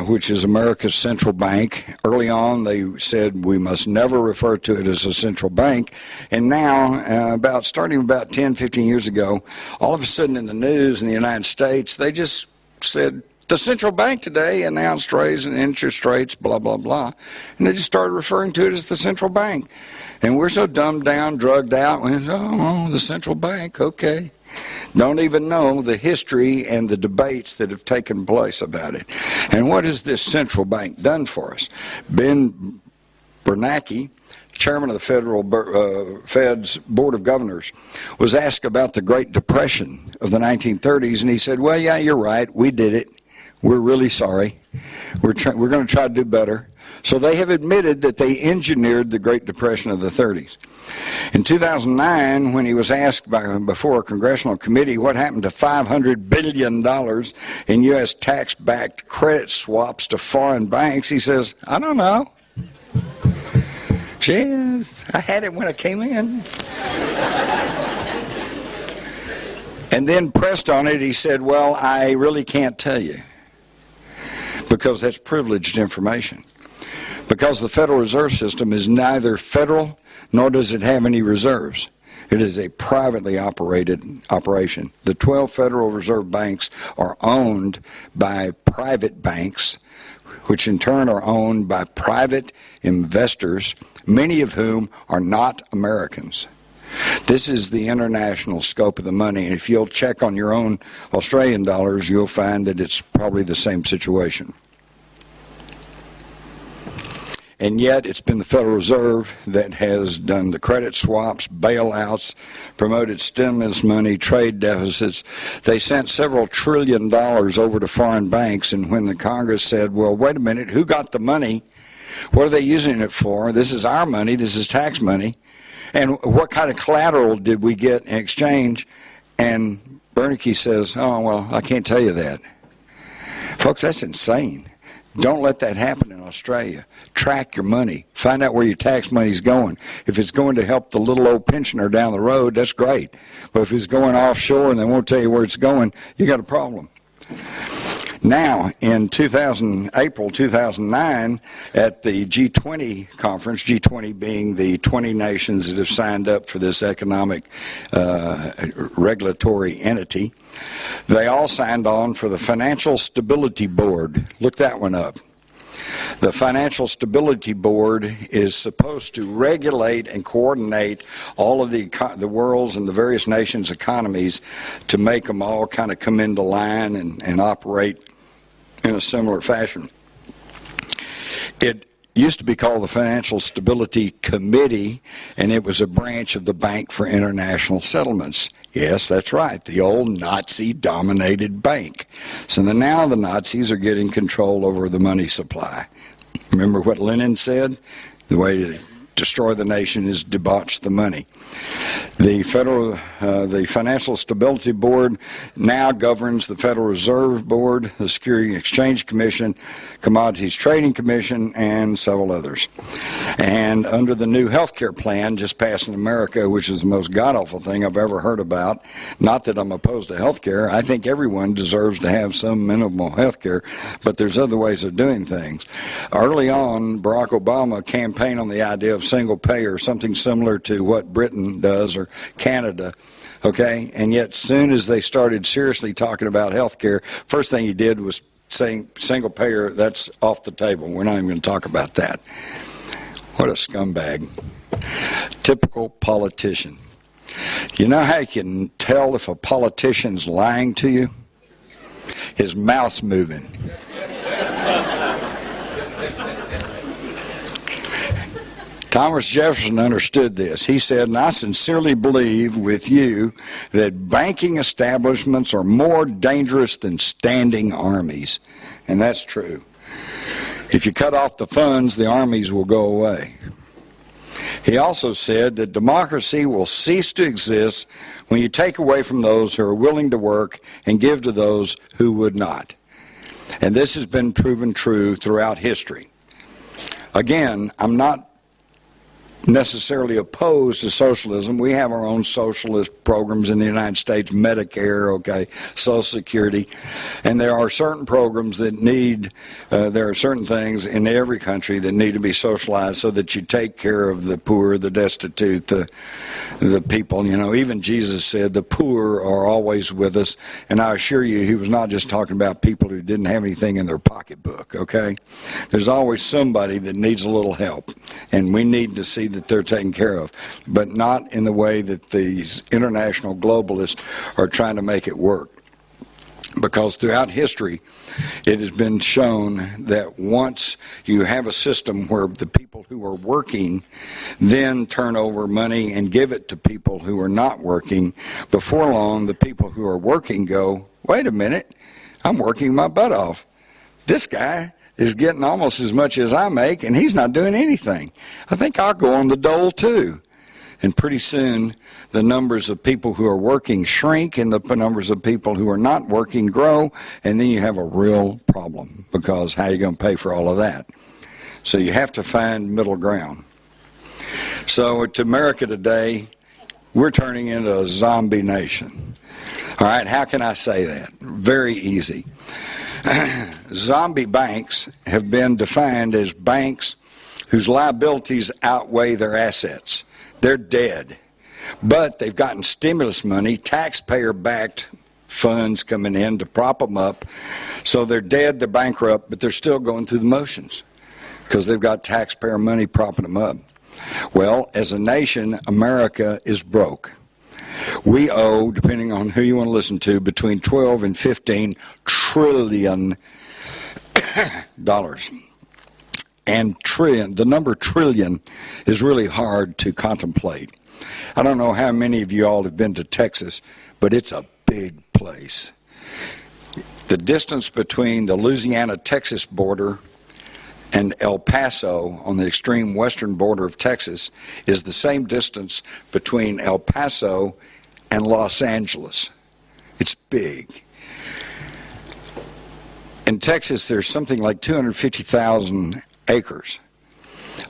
Speaker 2: which is America's central bank. Early on, they said we must never refer to it as a central bank. And now, starting about 10, 15 years ago, all of a sudden in the news in the United States, they just said The central bank today announced raising interest rates, blah, blah, blah. And they just started referring to it as the central bank. And we're so dumbed down, drugged out, the central bank, okay. Don't even know the history and the debates that have taken place about it. And what has this central bank done for us? Ben Bernanke, chairman of the Fed's Board of Governors, was asked about the Great Depression of the 1930s, and he said, well, yeah, you're right, we did it. We're really sorry. We're going to try to do better. So they have admitted that they engineered the Great Depression of the 30s. In 2009, when he was asked before a congressional committee what happened to $500 billion in U.S. tax-backed credit swaps to foreign banks, he says, I don't know. Gee, I had it when I came in. And then pressed on it, he said, well, I really can't tell you, because that's privileged information. Because the Federal Reserve System is neither federal nor does it have any reserves. It is a privately operated operation. The 12 Federal Reserve banks are owned by private banks, which in turn are owned by private investors, many of whom are not Americans. This is the international scope of the money, and if you'll check on your own Australian dollars, you'll find that it's probably the same situation. And yet it's been the Federal Reserve that has done the credit swaps, bailouts, promoted stimulus money, trade deficits. They sent several $1 trillion over to foreign banks, and when the Congress said, well, wait a minute, who got the money? What are they using it for? This is our money. This is tax money. And what kind of collateral did we get in exchange? And Bernanke says, oh, well, I can't tell you that. Folks, that's insane. Don't let that happen in Australia. Track your money. Find out where your tax money's going. If it's going to help the little old pensioner down the road, that's great. But if it's going offshore and they won't tell you where it's going, you got a problem. Now, in April 2009, at the G20 conference, G20 being the 20 nations that have signed up for this economic regulatory entity, they all signed on for the Financial Stability Board. Look that one up. The Financial Stability Board is supposed to regulate and coordinate all of the world's and the various nations' economies to make them all kind of come into line and operate in a similar fashion. It used to be called the Financial Stability Committee, and it was a branch of the Bank for International Settlements. Yes, that's right, the old Nazi-dominated bank. So now the Nazis are getting control over the money supply. Remember what Lenin said? The way to destroy the nation is debauch the money. The Financial Stability Board now governs the Federal Reserve Board, the Securities and Exchange Commission, Commodities Trading Commission, and several others. And under the new health care plan just passed in America, which is the most god-awful thing I've ever heard about, not that I'm opposed to health care, I think everyone deserves to have some minimal health care, but there's other ways of doing things. Early on, Barack Obama campaigned on the idea of single payer, something similar to what Britain does or Canada, okay? And yet, soon as they started seriously talking about health care, first thing he did was saying single payer, that's off the table. We're not even going to talk about that. What a scumbag. Typical politician. You know how you can tell if a politician's lying to you? His mouth's moving. Thomas Jefferson understood this. He said, and I sincerely believe with you that banking establishments are more dangerous than standing armies. And that's true. If you cut off the funds, the armies will go away. He also said that democracy will cease to exist when you take away from those who are willing to work and give to those who would not. And this has been proven true throughout history. Again, I'm not necessarily opposed to socialism. We have our own socialist programs in the United States, Medicare, okay, Social Security, and there are certain programs that need, there are certain things in every country that need to be socialized so that you take care of the poor, the destitute, the people. You know, even Jesus said the poor are always with us, and I assure you he was not just talking about people who didn't have anything in their pocketbook, okay? There's always somebody that needs a little help, and we need to see that they're taken care of, but not in the way that these international globalists are trying to make it work. Because throughout history, it has been shown that once you have a system where the people who are working then turn over money and give it to people who are not working, before long the people who are working go, wait a minute, I'm working my butt off. This guy is getting almost as much as I make, and he's not doing anything. I think I'll go on the dole too. And pretty soon, the numbers of people who are working shrink, and the numbers of people who are not working grow, and then you have a real problem, because how are you going to pay for all of that? So you have to find middle ground. So to America today, we're turning into a zombie nation. All right, how can I say that? Very easy. Zombie banks have been defined as banks whose liabilities outweigh their assets. They're dead. But they've gotten stimulus money, taxpayer-backed funds coming in to prop them up. So they're dead, they're bankrupt, but they're still going through the motions because they've got taxpayer money propping them up. Well, as a nation, America is broke. We owe, depending on who you want to listen to, between 12 and 15 trillion dollars. And trillion, the number trillion is really hard to contemplate. I don't know how many of you all have been to Texas, but it's a big place. The distance between the Louisiana-Texas border and El Paso on the extreme western border of Texas is the same distance between El Paso and Los Angeles. It's big. In Texas, there's something like 250,000 acres.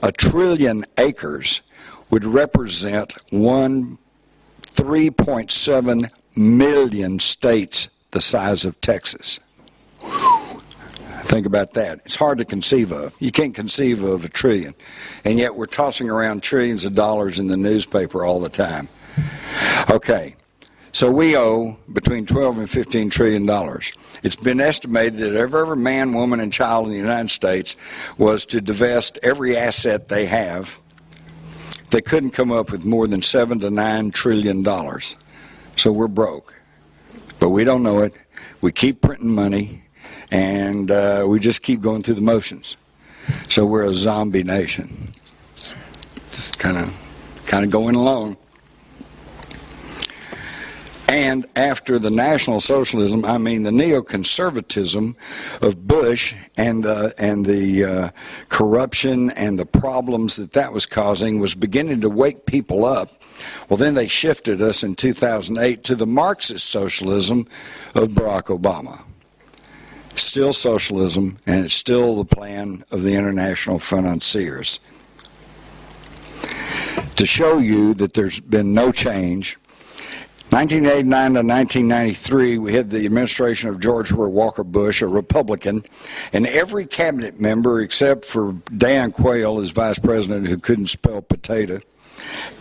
Speaker 2: 1 trillion acres would represent 3.7 million states the size of Texas. Think about that. It's hard to conceive of. You can't conceive of 1 trillion. And yet we're tossing around trillions of dollars in the newspaper all the time. Okay. So we owe between 12 and 15 trillion dollars. It's been estimated that every man, woman, and child in the United States was to divest every asset they have. They couldn't come up with more than 7 to 9 trillion dollars. So we're broke. But we don't know it. We keep printing money, and we just keep going through the motions. So we're a zombie nation. Just kind of going along. And after the National Socialism, I mean the neoconservatism of Bush and the corruption and the problems that was causing was beginning to wake people up. Well, then they shifted us in 2008 to the Marxist socialism of Barack Obama. Still socialism, and it's still the plan of the international financiers. To show you that there's been no change, 1989 to 1993, we had the administration of George Herbert Walker Bush, a Republican, and every cabinet member except for Dan Quayle, his vice president who couldn't spell potato,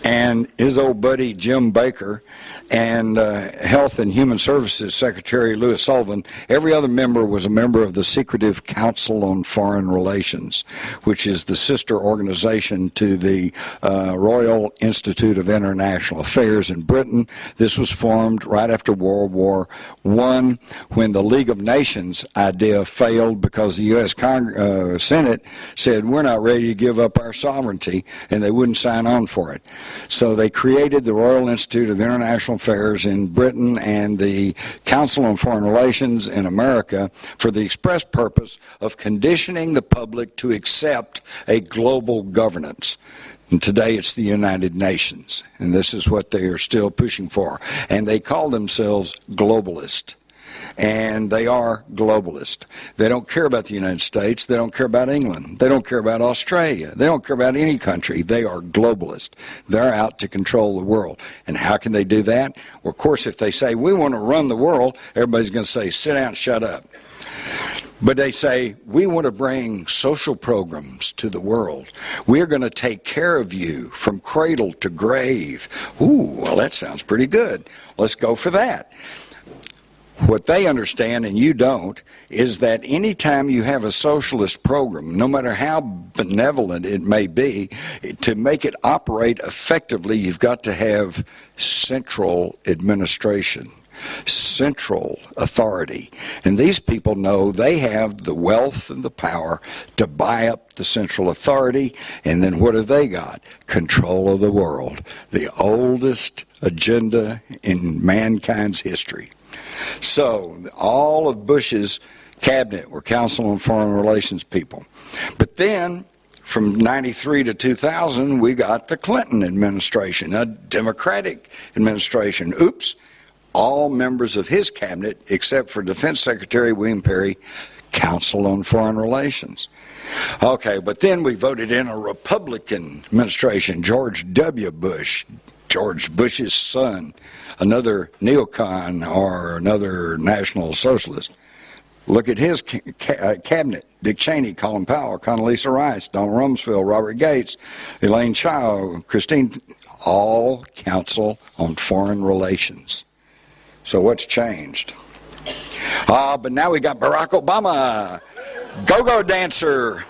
Speaker 2: and his old buddy Jim Baker, and Health and Human Services Secretary Louis Sullivan, every other member was a member of the Secretive Council on Foreign Relations, which is the sister organization to the Royal Institute of International Affairs in Britain. This was formed right after World War I, when the League of Nations idea failed because the U.S. Senate said, we're not ready to give up our sovereignty, and they wouldn't sign on for it. So they created the Royal Institute of International Affairs in Britain and the Council on Foreign Relations in America for the express purpose of conditioning the public to accept a global governance. And today it's the United Nations, and this is what they are still pushing for. And they call themselves globalists. and they are globalist. They don't care about the United States. They don't care about England. They don't care about Australia. They don't care about any country. They are globalist. They're out to control the world. And how can they do that? Well, of course, if they say, we want to run the world, everybody's going to say, sit down, shut up. But they say, we want to bring social programs to the world. We're going to take care of you from cradle to grave. Ooh, well, that sounds pretty good. Let's go for that. What they understand, and you don't, is that anytime you have a socialist program, no matter how benevolent it may be, to make it operate effectively, you've got to have central administration, central authority. And these people know they have the wealth and the power to buy up the central authority, and then what have they got? Control of the world, the oldest agenda in mankind's history. So all of Bush's cabinet were Council on Foreign Relations people. But then from 93 to 2000, we got the Clinton administration, a Democratic administration. Oops. All members of his cabinet, except for Defense Secretary William Perry, Council on Foreign Relations. Okay, but then we voted in a Republican administration, George W. Bush, George Bush's son, another neocon or another National Socialist. Look at his cabinet. Dick Cheney, Colin Powell, Condoleezza Rice, Donald Rumsfeld, Robert Gates, Elaine Chao, Christine, all Council on Foreign Relations. So what's changed? But now we got Barack Obama, go-go dancer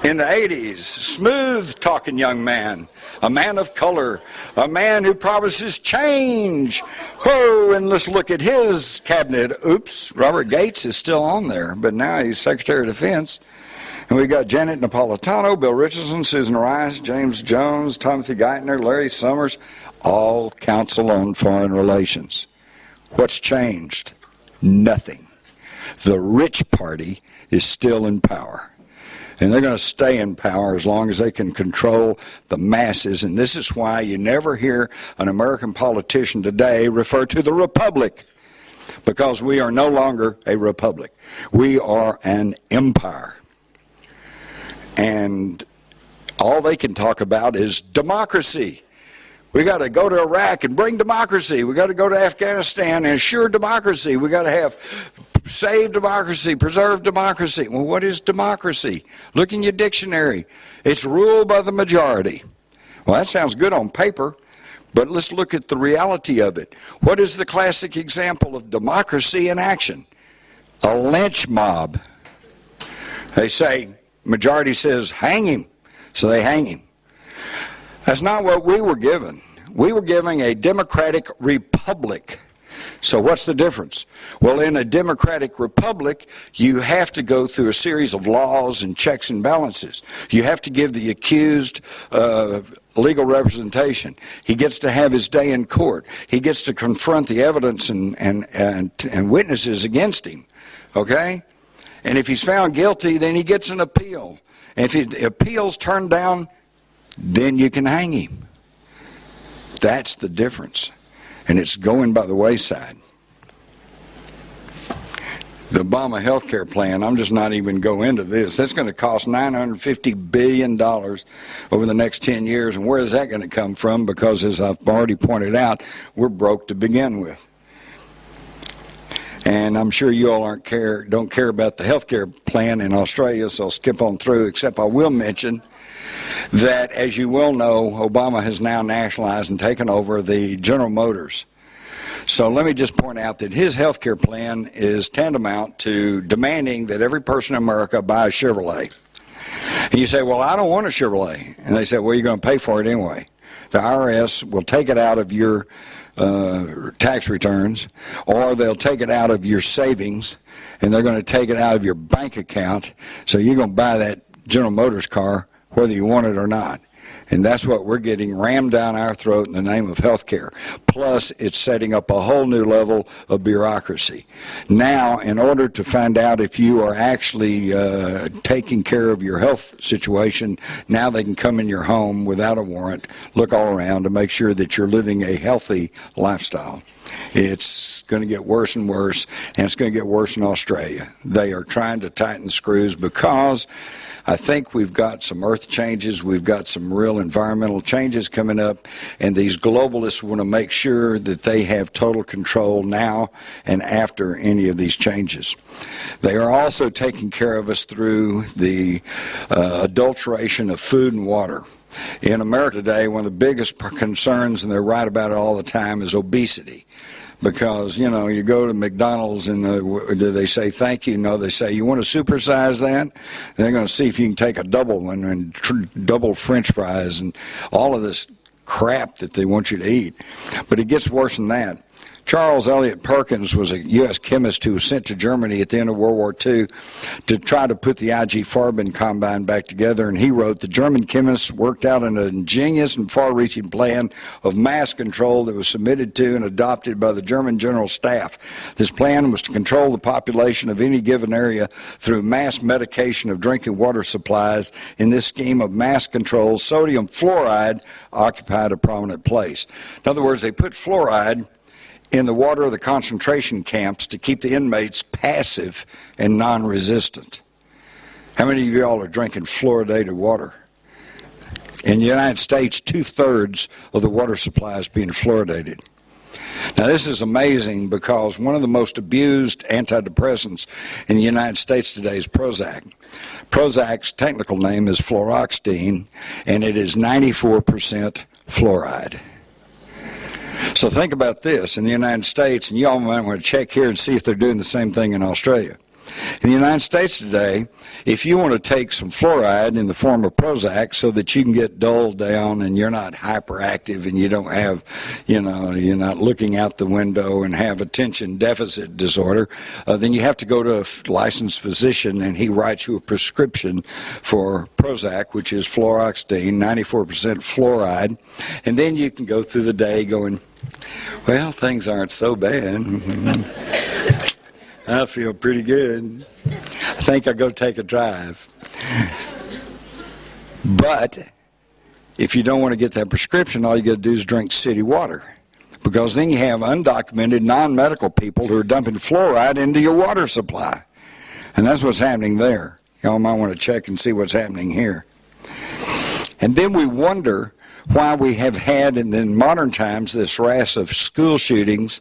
Speaker 2: in the 80s, smooth-talking young man, a man of color, a man who promises change. Whoa, and let's look at his cabinet. Oops, Robert Gates is still on there, but now he's Secretary of Defense. And we got Janet Napolitano, Bill Richardson, Susan Rice, James Jones, Timothy Geithner, Larry Summers, all Council on Foreign Relations. What's changed? Nothing. The rich party is still in power. And they're going to stay in power as long as they can control the masses. And this is why you never hear an American politician today refer to the republic. Because we are no longer a republic. We are an empire. And all they can talk about is democracy. We got to go to Iraq and bring democracy. We got to go to Afghanistan and ensure democracy. We got to have save democracy, preserve democracy. Well, what is democracy? Look in your dictionary. It's ruled by the majority. Well, that sounds good on paper, but let's look at the reality of it. What is the classic example of democracy in action? A lynch mob. They say, majority says, hang him, so they hang him. That's not what we were given. We were given a democratic republic. So what's the difference? Well, in a democratic republic, you have to go through a series of laws and checks and balances. You have to give the accused legal representation. He gets to have his day in court. He gets to confront the evidence and witnesses against him. Okay? And if he's found guilty, then he gets an appeal. And if the appeal's turned down, then you can hang him. That's the difference. And it's going by the wayside. The Obama health care plan, I'm just not even going into this. That's going to cost $950 billion over the next 10 years. And where is that going to come from? Because as I've already pointed out, we're broke to begin with. And I'm sure you all don't care about the health care plan in Australia, so I'll skip on through, except I will mention that, as you well know, Obama has now nationalized and taken over the General Motors. So let me just point out that his health care plan is tantamount to demanding that every person in America buy a Chevrolet. And you say, well, I don't want a Chevrolet. And they say, well, you're going to pay for it anyway. The IRS will take it out of your tax returns, or they'll take it out of your savings, and they're going to take it out of your bank account. So you're going to buy that General Motors car whether you want it or not. And that's what we're getting rammed down our throat in the name of health care. Plus, it's setting up a whole new level of bureaucracy. Now, in order to find out if you are actually taking care of your health situation, now they can come in your home without a warrant, look all around to make sure that you're living a healthy lifestyle. It's going to get worse and worse, and it's going to get worse in Australia. They are trying to tighten the screws because I think we've got some earth changes, we've got some real environmental changes coming up, and these globalists want to make sure that they have total control now and after any of these changes. They are also taking care of us through the adulteration of food and water. In America today, one of the biggest concerns, and they're right about it all the time, is obesity. Because, you know, you go to McDonald's and do they say thank you? No, they say, you want to supersize that? They're going to see if you can take a double one and double French fries and all of this crap that they want you to eat. But it gets worse than that. Charles Elliott Perkins was a U.S. chemist who was sent to Germany at the end of World War II to try to put the IG Farben combine back together, and he wrote, the German chemists worked out an ingenious and far-reaching plan of mass control that was submitted to and adopted by the German General Staff. This plan was to control the population of any given area through mass medication of drinking water supplies. In this scheme of mass control, sodium fluoride occupied a prominent place. In other words, they put fluoride in the water of the concentration camps to keep the inmates passive and non-resistant. How many of you all are drinking fluoridated water? In the United States, 2/3 of the water supply is being fluoridated. Now, this is amazing because one of the most abused antidepressants in the United States today is Prozac. Prozac's technical name is fluoxetine, and it is 94% fluoride. So think about this in the United States, and you all might want to check here and see if they're doing the same thing in Australia. In the United States today, if you want to take some fluoride in the form of Prozac so that you can get dulled down and you're not hyperactive and you don't have, you're not looking out the window and have attention deficit disorder, then you have to go to a licensed physician and he writes you a prescription for Prozac, which is fluoxetine, 94% fluoride, and then you can go through the day going, well, things aren't so bad. I feel pretty good. I think I'll go take a drive. But if you don't want to get that prescription, all you got to do is drink city water. Because then you have undocumented, non-medical people who are dumping fluoride into your water supply. And that's what's happening there. Y'all might want to check and see what's happening here. And then we wonder why we have had, in modern times, this rash of school shootings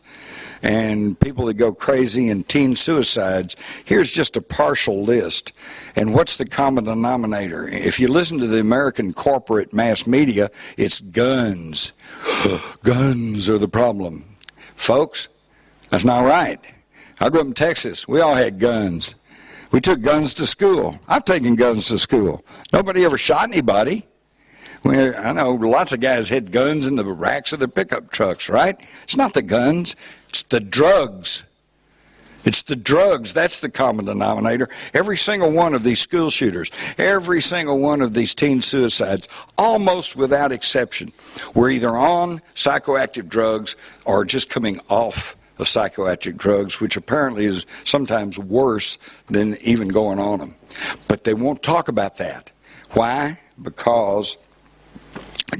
Speaker 2: and people that go crazy and teen suicides. Here's just a partial list. And what's the common denominator? If you listen to the American corporate mass media, it's guns. Guns are the problem. Folks, that's not right. I grew up in Texas. We all had guns. We took guns to school. I've taken guns to school. Nobody ever shot anybody. I know lots of guys had guns in the racks of their pickup trucks, right? It's not the guns. It's the drugs. It's the drugs. That's the common denominator. Every single one of these school shooters, every single one of these teen suicides, almost without exception, were either on psychoactive drugs or just coming off of psychoactive drugs, which apparently is sometimes worse than even going on them. But they won't talk about that. Why? Because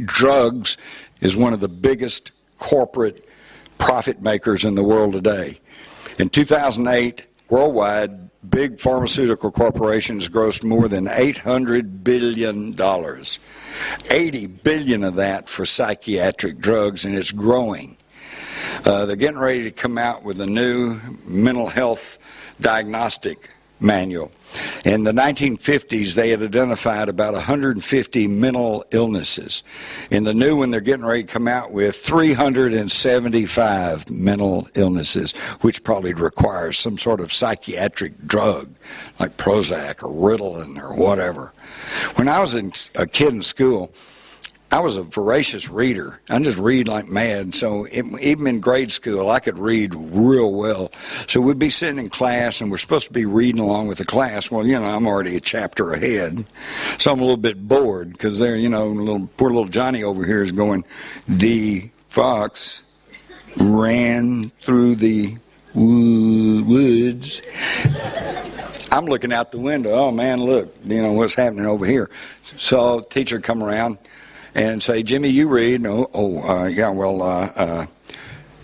Speaker 2: drugs is one of the biggest corporate profit makers in the world today. In 2008, worldwide, big pharmaceutical corporations grossed more than $800 billion. 80 billion of that for psychiatric drugs, and it's growing. They're getting ready to come out with a new mental health diagnostic manual. In the 1950s, they had identified about 150 mental illnesses. In the new one, they're getting ready to come out with 375 mental illnesses, which probably requires some sort of psychiatric drug, like Prozac or Ritalin or whatever. When I was a kid in school, I was a voracious reader. I just read like mad. So even in grade school, I could read real well. So we'd be sitting in class, and we're supposed to be reading along with the class. Well, I'm already a chapter ahead. So I'm a little bit bored because they're, poor little Johnny over here is going, the fox ran through the woods. I'm looking out the window. Oh, man, look, what's happening over here. So teacher come around and say, Jimmy, you read.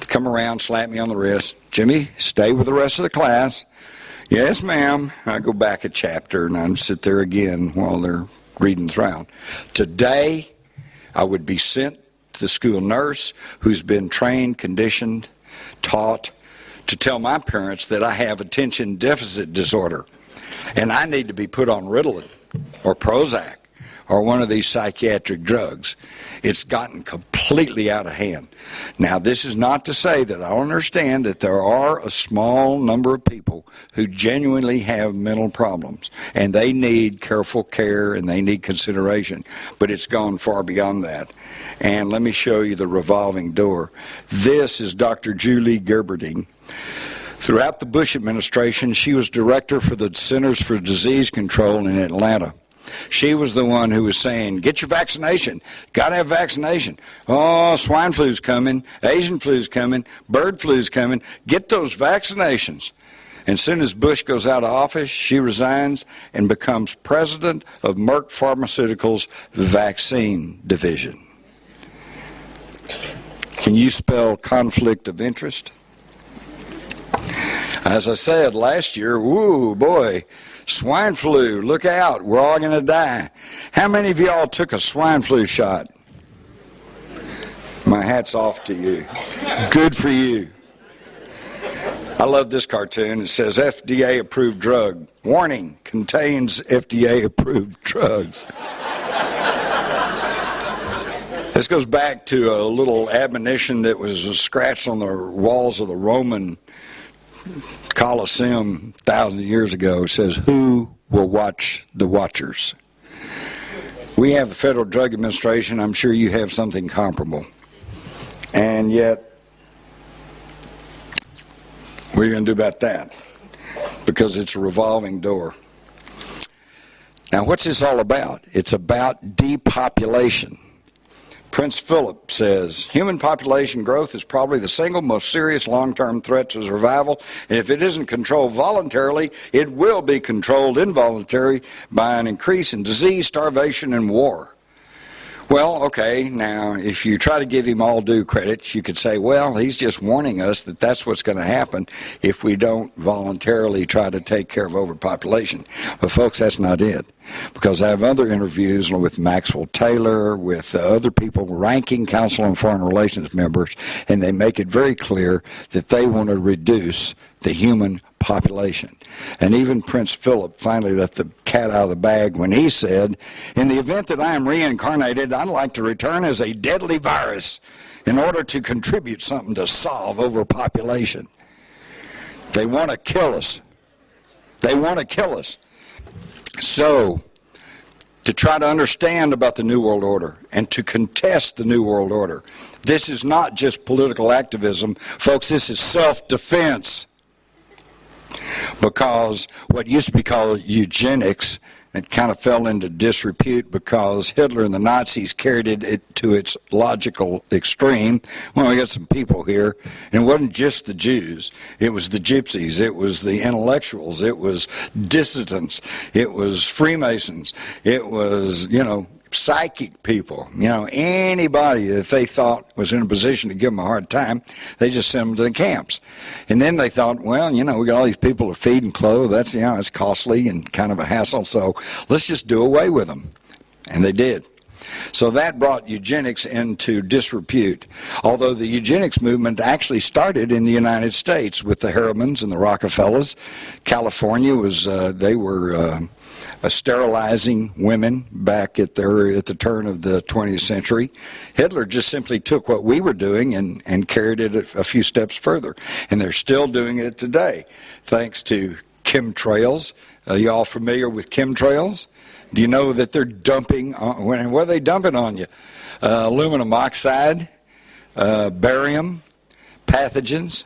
Speaker 2: come around, slap me on the wrist. Jimmy, stay with the rest of the class. Yes, ma'am. I go back a chapter and I sit there again while they're reading throughout. Today, I would be sent to the school nurse who's been trained, conditioned, taught to tell my parents that I have attention deficit disorder and I need to be put on Ritalin or Prozac or one of these psychiatric drugs. It's gotten completely out of hand. Now, this is not to say that I don't understand that there are a small number of people who genuinely have mental problems, and they need careful care and they need consideration, but it's gone far beyond that. And let me show you the revolving door. This is Dr. Julie Gerberding. Throughout the Bush administration, she was director for the Centers for Disease Control in Atlanta. She was the one who was saying, get your vaccination. Got to have vaccination. Oh, swine flu's coming. Asian flu's coming. Bird flu's coming. Get those vaccinations. And as soon as Bush goes out of office, she resigns and becomes president of Merck Pharmaceuticals' vaccine division. Can you spell conflict of interest? As I said last year, woo, boy, swine flu, look out, we're all going to die. How many of y'all took a swine flu shot? My hat's off to you. Good for you. I love this cartoon. It says FDA approved drug. Warning, contains FDA approved drugs. This goes back to a little admonition that was scratched on the walls of the Roman Colosseum thousands of years ago. It says, who will watch the watchers? We have the Federal Drug Administration. I'm sure you have something comparable. And yet, what are you going to do about that? Because it's a revolving door. Now, what's this all about? It's about depopulation. Prince Philip says, human population growth is probably the single most serious long-term threat to survival, and if it isn't controlled voluntarily, it will be controlled involuntarily by an increase in disease, starvation, and war. Well, okay, now, if you try to give him all due credit, you could say, well, he's just warning us that that's what's going to happen if we don't voluntarily try to take care of overpopulation. But, folks, that's not it. Because I have other interviews with Maxwell Taylor, with other people, ranking Council on Foreign Relations members, and they make it very clear that they want to reduce the human population. And even Prince Philip finally let the cat out of the bag when he said, in the event that I am reincarnated, I'd like to return as a deadly virus in order to contribute something to solve overpopulation. They want to kill us. They want to kill us. So, to try to understand about the New World Order and to contest the New World Order, this is not just political activism. Folks, this is self-defense. Because what used to be called eugenics, it kind of fell into disrepute because Hitler and the Nazis carried it to its logical extreme. Well, we got some people here, and it wasn't just the Jews. It was the gypsies. It was the intellectuals. It was dissidents. It was Freemasons. It was, psychic people. Anybody that they thought was in a position to give them a hard time, they just sent them to the camps. And then they thought, well, we got all these people to feed and clothe. That's, it's costly and kind of a hassle, so let's just do away with them. And they did. So that brought eugenics into disrepute, although the eugenics movement actually started in the United States with the Harrimans and the Rockefellers. California was, they were sterilizing women back at the turn of the 20th century. Hitler just simply took what we were doing and carried it a few steps further. And they're still doing it today, thanks to chemtrails. Are you all familiar with chemtrails? Do you know that they're dumping, what are they dumping on you? Aluminum oxide, barium, pathogens,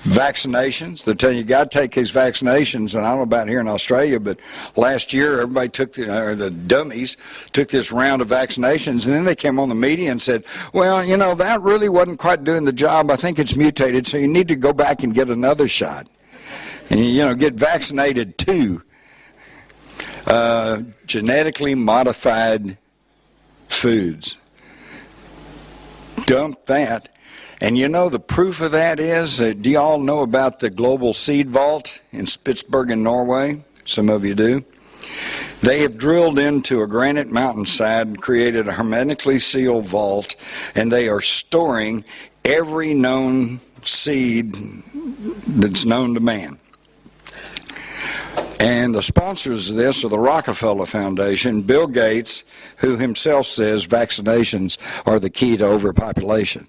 Speaker 2: vaccinations. They're telling you got to take these vaccinations, and I don't know about here in Australia, but last year everybody took, the dummies took this round of vaccinations, and then they came on the media and said, well, that really wasn't quite doing the job. I think it's mutated, so you need to go back and get another shot. And, get vaccinated too. Genetically modified foods. Dump that. And you know the proof of that is, do you all know about the Global Seed Vault in Spitsbergen, Norway? Some of you do. They have drilled into a granite mountainside and created a hermetically sealed vault, and they are storing every known seed that's known to man. And the sponsors of this are the Rockefeller Foundation, Bill Gates, who himself says vaccinations are the key to overpopulation.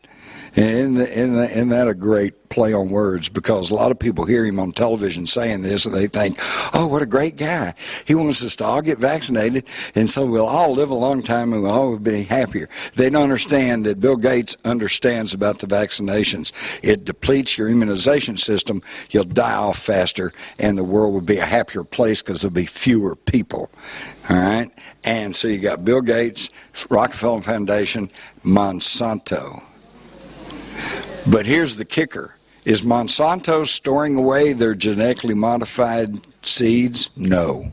Speaker 2: And isn't that a great play on words? Because a lot of people hear him on television saying this, and they think, oh, what a great guy. He wants us to all get vaccinated, and so we'll all live a long time and we'll all be happier. They don't understand that Bill Gates understands about the vaccinations. It depletes your immunization system. You'll die off faster, and the world will be a happier place because there'll be fewer people. All right? And so you got Bill Gates, Rockefeller Foundation, Monsanto. But here's the kicker. Is Monsanto storing away their genetically modified seeds? No.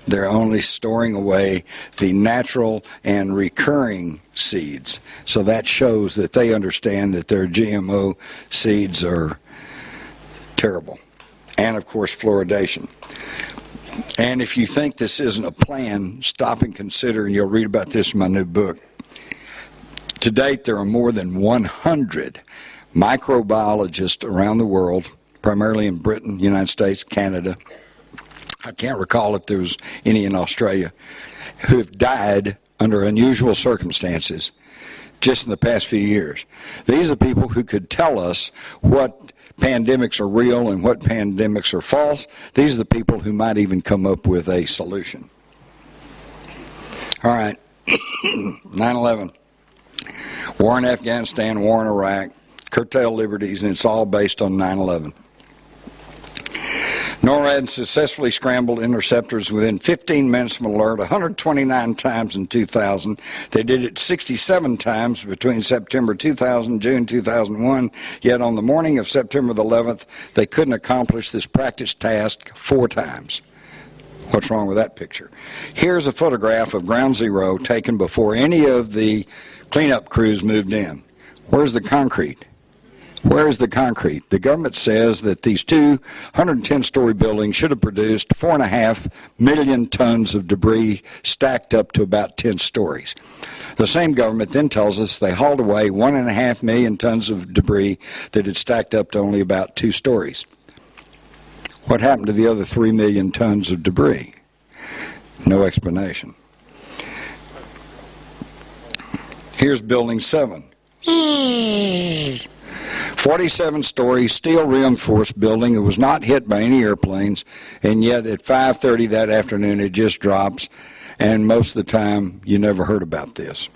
Speaker 2: They're only storing away the natural and recurring seeds. So that shows that they understand that their GMO seeds are terrible. And, of course, fluoridation. And if you think this isn't a plan, stop and consider, and you'll read about this in my new book. To date, there are more than 100 microbiologists around the world, primarily in Britain, United States, Canada. I can't recall if there was any in Australia, who have died under unusual circumstances just in the past few years. These are people who could tell us what pandemics are real and what pandemics are false. These are the people who might even come up with a solution. All right, 9/11. War in Afghanistan, war in Iraq, curtail liberties, and it's all based on 9/11. NORAD successfully scrambled interceptors within 15 minutes of alert 129 times in 2000. They did it 67 times between September 2000 and June 2001, yet on the morning of September the 11th, they couldn't accomplish this practice task 4 times. What's wrong with that picture? Here's a photograph of Ground Zero taken before any of the cleanup crews moved in. Where's the concrete? Where is the concrete? The government says that these 210-story buildings should have produced 4.5 million tons of debris stacked up to about 10 stories. The same government then tells us they hauled away 1.5 million tons of debris that had stacked up to only about 2 stories. What happened to the other 3 million tons of debris? No explanation. Here's Building 7. 47-story steel reinforced building. It was not hit by any airplanes, and yet at 5:30 that afternoon it just drops, and most of the time you never heard about this.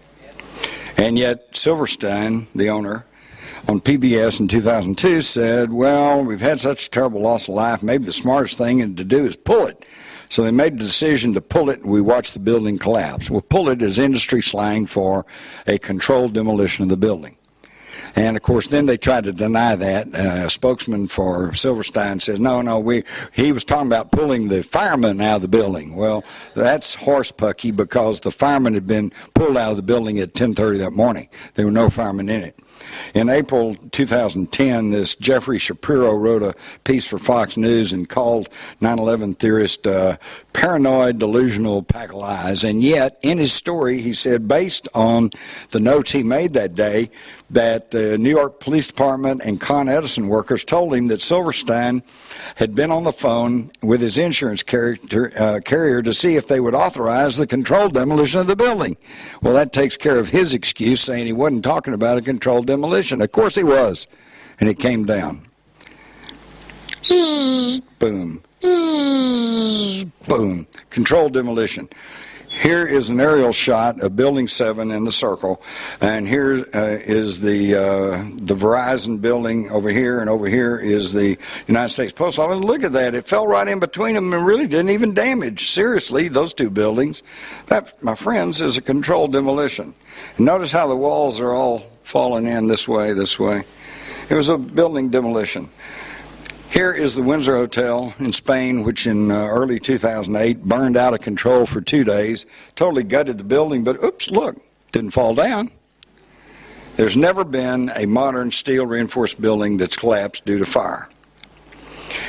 Speaker 2: And yet Silverstein, the owner, on PBS in 2002 said, well, we've had such a terrible loss of life, maybe the smartest thing to do is pull it. So they made the decision to pull it, and we watched the building collapse. Well, pull it is industry slang for a controlled demolition of the building. And, of course, then they tried to deny that. A spokesman for Silverstein says, no, he was talking about pulling the firemen out of the building. Well, that's horsepucky because the firemen had been pulled out of the building at 10:30 that morning. There were no firemen in it. In April 2010, this Jeffrey Shapiro wrote a piece for Fox News and called 9/11 theorist paranoid, delusional pack of lies. And yet, in his story, he said, based on the notes he made that day, that the New York Police Department and Con Edison workers told him that Silverstein had been on the phone with his insurance carrier to see if they would authorize the controlled demolition of the building. Well, that takes care of his excuse, saying he wasn't talking about a controlled demolition. Of course he was, and it came down. Boom. Boom. Controlled demolition. Here is an aerial shot of Building 7 in the circle, and here is the Verizon building over here, and over here is the United States Post Office. Look at that. It fell right in between them and really didn't even damage, seriously, those two buildings. That, my friends, is a controlled demolition. And notice how the walls are all falling in this way, this way. It was a building demolition. Here is the Windsor Hotel in Spain, which in early 2008 burned out of control for 2 days, totally gutted the building, but oops, look, didn't fall down. There's never been a modern steel reinforced building that's collapsed due to fire.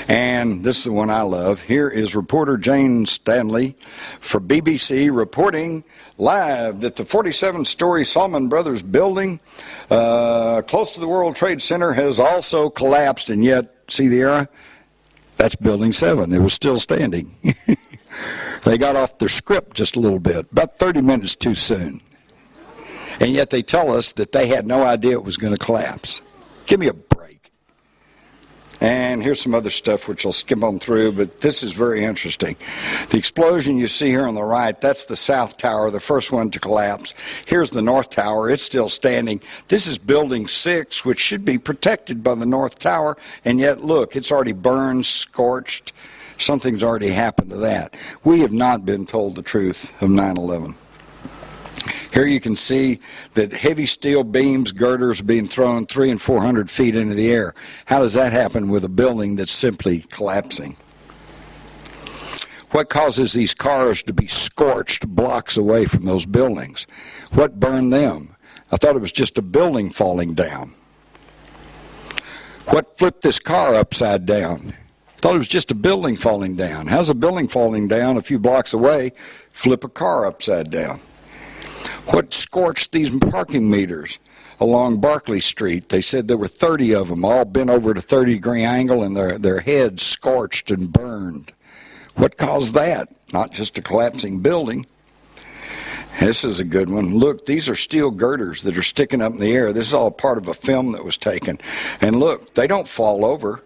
Speaker 2: And this is the one I love. Here is reporter Jane Stanley for BBC reporting live that the 47-story Salomon Brothers building close to the World Trade Center has also collapsed. And yet, see the era? That's Building 7. It was still standing. They got off their script just a little bit, about 30 minutes too soon. And yet they tell us that they had no idea it was going to collapse. Give me a break. And here's some other stuff which I'll skim on through, but this is very interesting. The explosion you see here on the right, that's the South Tower, the first one to collapse. Here's the North Tower. It's still standing. This is Building 6, which should be protected by the North Tower, and yet, look, it's already burned, scorched. Something's already happened to that. We have not been told the truth of 9/11. Here you can see that heavy steel beams, girders being thrown 300 and 400 feet into the air. How does that happen with a building that's simply collapsing? What causes these cars to be scorched blocks away from those buildings? What burned them? I thought it was just a building falling down. What flipped this car upside down? I thought it was just a building falling down. How's a building falling down a few blocks away flip a car upside down? What scorched these parking meters along Barclay Street? They said there were 30 of them, all bent over at a 30-degree angle, and their heads scorched and burned. What caused that? Not just a collapsing building. This is a good one. Look, these are steel girders that are sticking up in the air. This is all part of a film that was taken. And look, they don't fall over.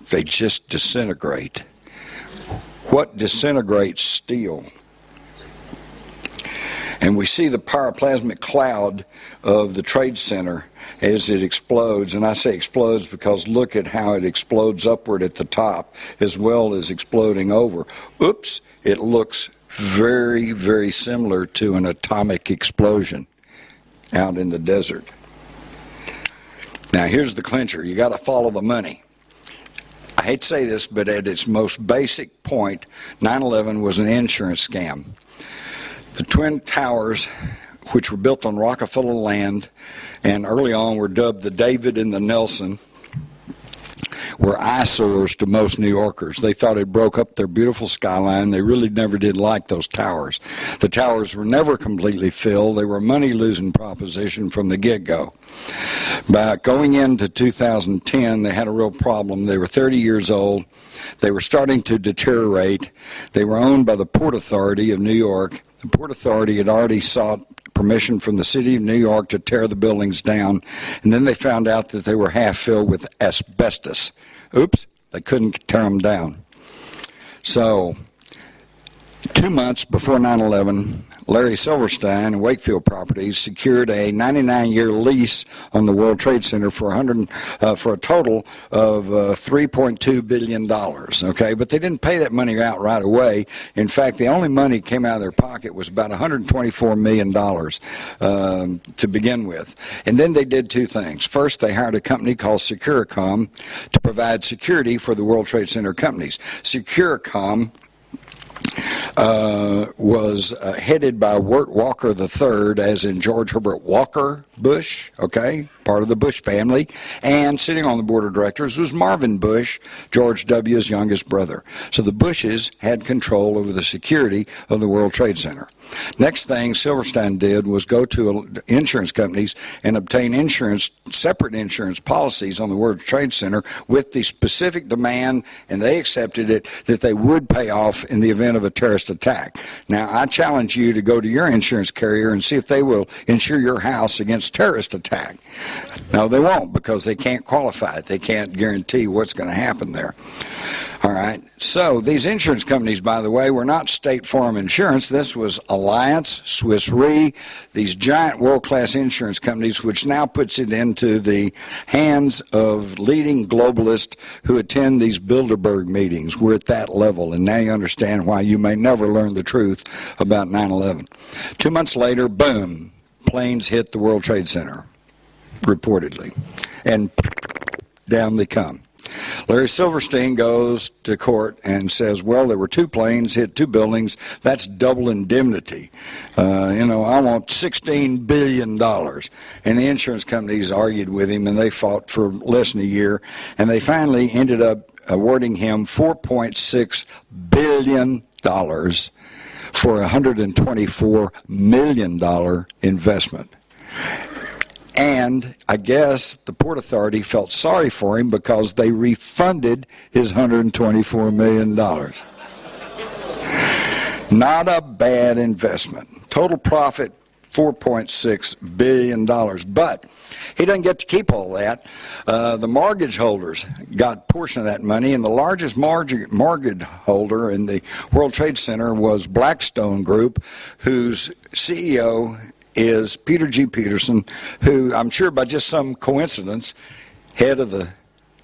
Speaker 2: They just disintegrate. What disintegrates steel? And we see the pyroplasmic cloud of the Trade Center as it explodes. And I say explodes because look at how it explodes upward at the top as well as exploding over. Oops, it looks very, very similar to an atomic explosion out in the desert. Now here's the clincher. You got to follow the money. I hate to say this, but at its most basic point, 9/11 was an insurance scam. The Twin Towers, which were built on Rockefeller land and early on were dubbed the David and the Nelson, were eyesores to most New Yorkers. They thought it broke up their beautiful skyline. They really never did like those towers. The towers were never completely filled. They were a money-losing proposition from the get-go. By going into 2010, they had a real problem. They were 30 years old. They were starting to deteriorate. They were owned by the Port Authority of New York. The Port Authority had already sought permission from the city of New York to tear the buildings down, and then they found out that they were half filled with asbestos. Oops, they couldn't tear them down. So 2 months before 9/11, Larry Silverstein and Wakefield Properties secured a 99-year lease on the World Trade Center for a total of $3.2 billion. Okay, but they didn't pay that money out right away. In fact, the only money that came out of their pocket was about $124 million to begin with. And then they did two things. First, they hired a company called Securicom to provide security for the World Trade Center companies. Securicom was headed by Wirt Walker III, as in George Herbert Walker Bush, okay, part of the Bush family, and sitting on the board of directors was Marvin Bush, George W.'s youngest brother. So the Bushes had control over the security of the World Trade Center. Next thing Silverstein did was go to insurance companies and obtain separate insurance policies on the World Trade Center with the specific demand, and they accepted it, that they would pay off in the event of a terrorist attack. Now, I challenge you to go to your insurance carrier and see if they will insure your house against terrorist attack. No, they won't, because they can't qualify it. They can't guarantee what's going to happen there. All right. So these insurance companies, by the way, were not State Farm Insurance. This was Alliance, Swiss Re, these giant world-class insurance companies, which now puts it into the hands of leading globalists who attend these Bilderberg meetings. We're at that level, and now you understand why you may never learn the truth about 9/11. 2 months later, boom, planes hit the World Trade Center, reportedly, and down they come. Larry Silverstein goes to court and says, well, there were 2 planes, hit 2 buildings. That's double indemnity. I want $16 billion. And the insurance companies argued with him, and they fought for less than a year. And they finally ended up awarding him $4.6 billion for a $124 million investment. And I guess the Port Authority felt sorry for him because they refunded his $124 million. Not a bad investment. Total profit, $4.6 billion. But he doesn't get to keep all that. The mortgage holders got a portion of that money, and the largest mortgage holder in the World Trade Center was Blackstone Group, whose CEO is Peter G. Peterson, who I'm sure by just some coincidence,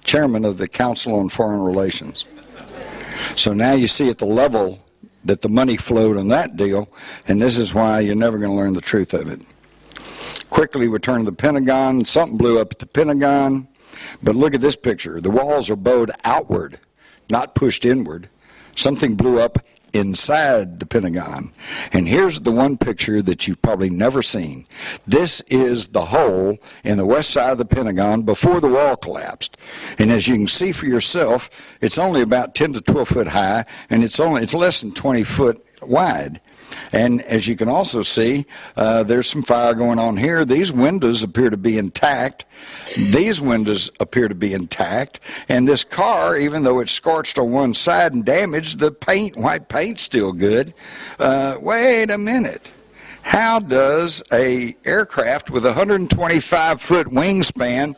Speaker 2: chairman of the Council on Foreign Relations. So now you see at the level that the money flowed on that deal, and this is why you're never going to learn the truth of it. Quickly return to the Pentagon. Something blew up at the Pentagon, but look at this picture. The walls are bowed outward, not pushed inward. Something blew up inside the Pentagon. And here's the one picture that you've probably never seen. This is the hole in the west side of the Pentagon before the wall collapsed. And as you can see for yourself, it's only about 10 to 12 foot high, and it's less than 20 foot wide. And as you can also see, there's some fire going on here. These windows appear to be intact. These windows appear to be intact. And this car, even though it's scorched on one side and damaged, the white paint's still good. Wait a minute. How does a aircraft with a 125-foot wingspan,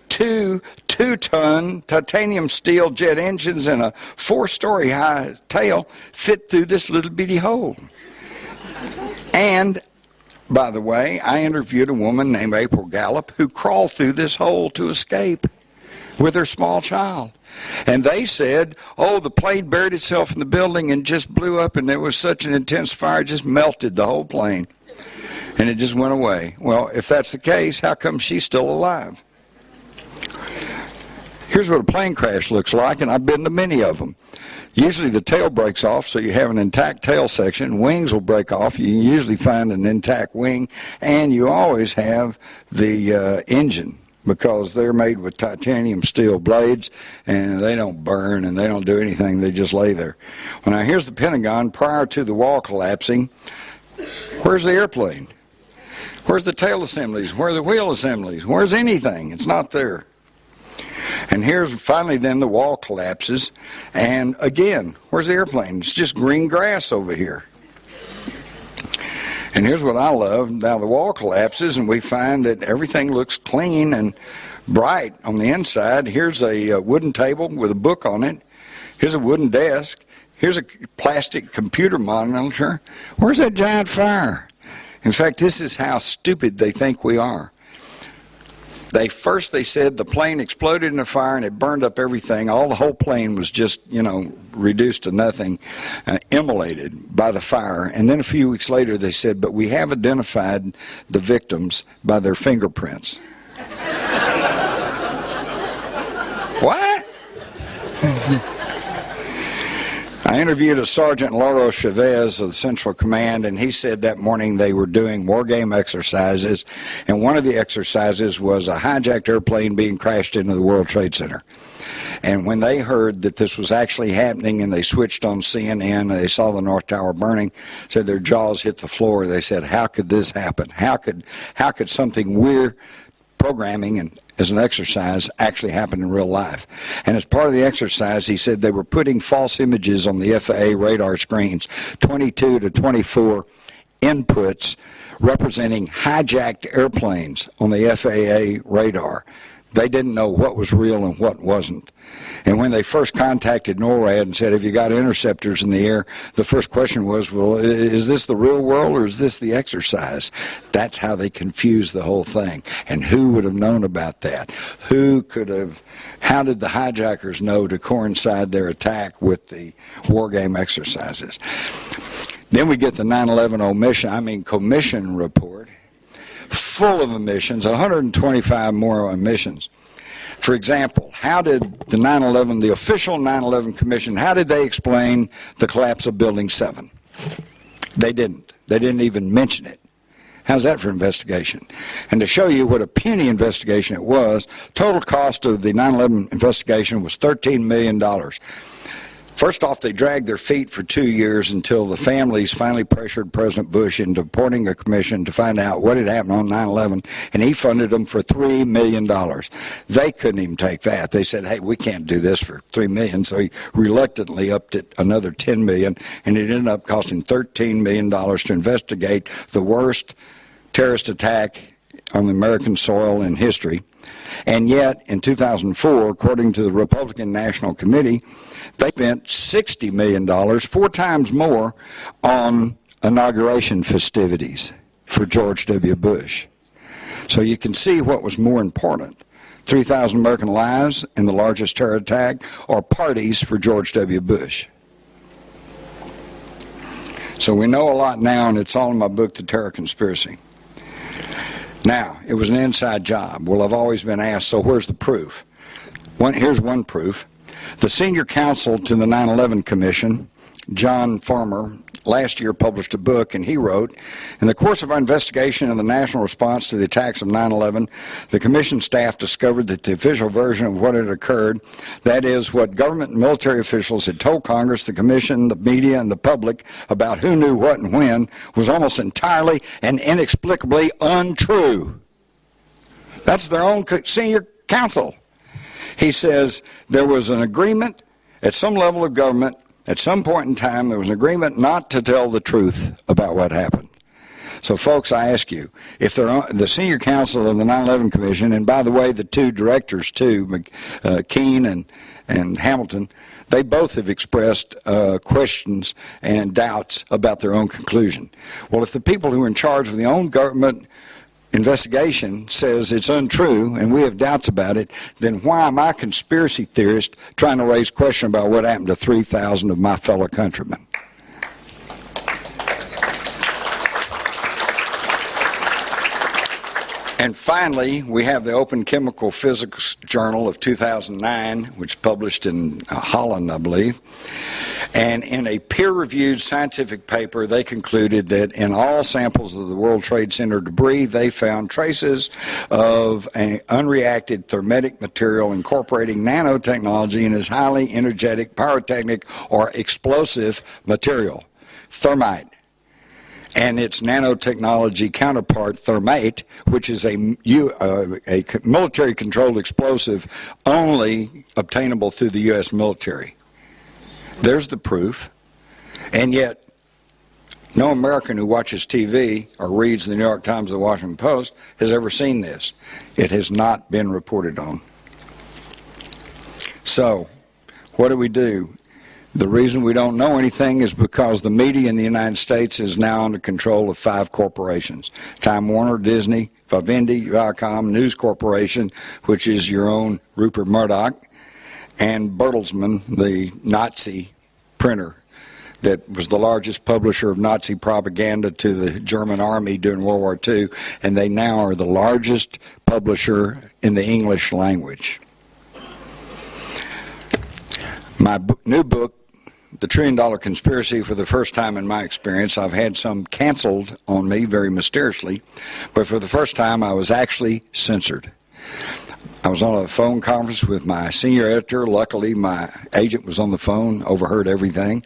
Speaker 2: 2-ton titanium steel jet engines, and a 4-story high tail fit through this little bitty hole? And, by the way, I interviewed a woman named April Gallup who crawled through this hole to escape with her small child. And they said, oh, the plane buried itself in the building and just blew up, and there was such an intense fire, it just melted the whole plane. And it just went away. Well, if that's the case, how come she's still alive? Here's what a plane crash looks like, and I've been to many of them. Usually the tail breaks off, so you have an intact tail section. Wings will break off. You usually find an intact wing, and you always have the engine, because they're made with titanium steel blades, and they don't burn, and they don't do anything. They just lay there. Well, now here's the Pentagon prior to the wall collapsing. Where's the airplane? Where's the tail assemblies? Where are the wheel assemblies? Where's anything? It's not there. And here's finally then the wall collapses, and again, where's the airplane? It's just green grass over here. And here's what I love. Now the wall collapses, and we find that everything looks clean and bright on the inside. Here's a wooden table with a book on it. Here's a wooden desk. Here's a plastic computer monitor. Where's that giant fire? In fact, this is how stupid they think we are. First they said the plane exploded in a fire and it burned up everything. The whole plane was just, reduced to nothing, immolated by the fire. And then a few weeks later they said, but we have identified the victims by their fingerprints. What? I interviewed a Sergeant Lauro Chavez of the Central Command, and he said that morning they were doing war game exercises, and one of the exercises was a hijacked airplane being crashed into the World Trade Center. And when they heard that this was actually happening and they switched on CNN and they saw the North Tower burning, said their jaws hit the floor. They said, how could this happen? How could something we're programming and as an exercise actually happen in real life? And as part of the exercise, he said they were putting false images on the FAA radar screens, 22 to 24 inputs representing hijacked airplanes on the FAA radar. They didn't know what was real and what wasn't. And when they first contacted NORAD and said, have you got interceptors in the air, the first question was, well, is this the real world or is this the exercise? That's how they confused the whole thing. And who would have known about that? How did the hijackers know to coincide their attack with the war game exercises? Then we get the 9/11 commission report, full of omissions, 125 more omissions. For example, how did the 9/11, the official 9/11 Commission, how did they explain the collapse of Building 7? They didn't. They didn't even mention it. How's that for investigation? And to show you what a puny investigation it was, total cost of the 9/11 investigation was $13 million. First off, they dragged their feet for 2 years until the families finally pressured President Bush into appointing a commission to find out what had happened on 9/11, and he funded them for $3 million. They couldn't even take that. They said, hey, we can't do this for $3 million, so he reluctantly upped it another $10 million, and it ended up costing $13 million to investigate the worst terrorist attack on the American soil in history. And yet, in 2004, according to the Republican National Committee, they spent $60 million, 4 times more, on inauguration festivities for George W. Bush. So you can see what was more important, 3,000 American lives in the largest terror attack, or parties for George W. Bush. So we know a lot now, and it's all in my book, The Terror Conspiracy. Now, it was an inside job. Well, I've always been asked, so where's the proof? Here's one proof. The senior counsel to the 9/11 Commission, John Farmer, last year published a book, and he wrote, in the course of our investigation of the national response to the attacks of 9/11, the commission staff discovered that the official version of what had occurred, that is, what government and military officials had told Congress, the commission, the media, and the public about who knew what and when, was almost entirely and inexplicably untrue. That's their own senior counsel. He says there was an agreement at some level of government, at some point in time, there was an agreement not to tell the truth about what happened. So, folks, I ask you, if the senior counsel of the 9/11 Commission, and by the way, the 2 directors too, Keene and Hamilton, they both have expressed questions and doubts about their own conclusion. Well, if the people who are in charge of the own government investigation says it's untrue and we have doubts about it, then why am I, conspiracy theorist, trying to raise question about what happened to 3,000 of my fellow countrymen? And finally, we have the Open Chemical Physics Journal of 2009, which published in Holland, I believe. And in a peer-reviewed scientific paper, they concluded that in all samples of the World Trade Center debris, they found traces of an unreacted thermetic material incorporating nanotechnology and is highly energetic, pyrotechnic, or explosive material, thermite. And its nanotechnology counterpart, thermate, which is a military-controlled explosive only obtainable through the U.S. military. There's the proof. And yet, no American who watches TV or reads the New York Times or the Washington Post has ever seen this. It has not been reported on. So, what do? The reason we don't know anything is because the media in the United States is now under control of 5 corporations. Time Warner, Disney, Vivendi, Viacom, News Corporation, which is your own Rupert Murdoch, and Bertelsmann, the Nazi printer that was the largest publisher of Nazi propaganda to the German army during World War II, and they now are the largest publisher in the English language. My new book, The $1 Trillion Conspiracy, for the first time in my experience, I've had some canceled on me very mysteriously, but for the first time I was actually censored. I was on a phone conference with my senior editor. Luckily, my agent was on the phone, overheard everything.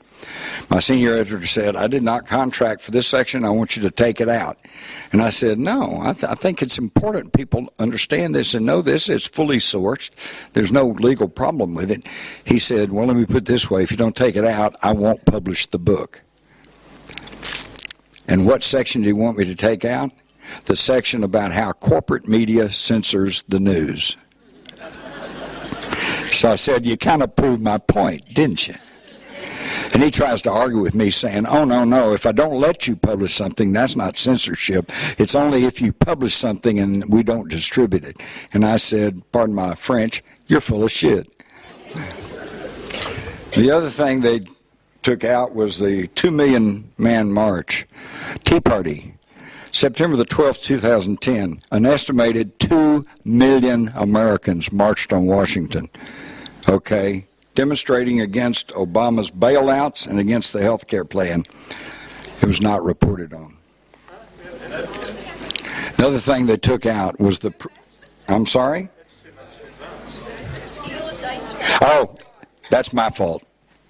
Speaker 2: My senior editor said, I did not contract for this section. I want you to take it out. And I said, no, I think it's important people understand this and know this. It's fully sourced. There's no legal problem with it. He said, well, let me put it this way. If you don't take it out, I won't publish the book. And what section do you want me to take out? The section about how corporate media censors the news. So I said, you kind of proved my point, didn't you? And he tries to argue with me saying, oh, no, if I don't let you publish something, that's not censorship. It's only if you publish something and we don't distribute it. And I said, pardon my French, you're full of shit. The other thing they took out was the 2 million man march, Tea Party. September the 12th, 2010, an estimated 2 million Americans marched on Washington, okay, demonstrating against Obama's bailouts and against the health care plan. It was not reported on. Another thing they took out was the... I'm sorry? Oh, that's my fault.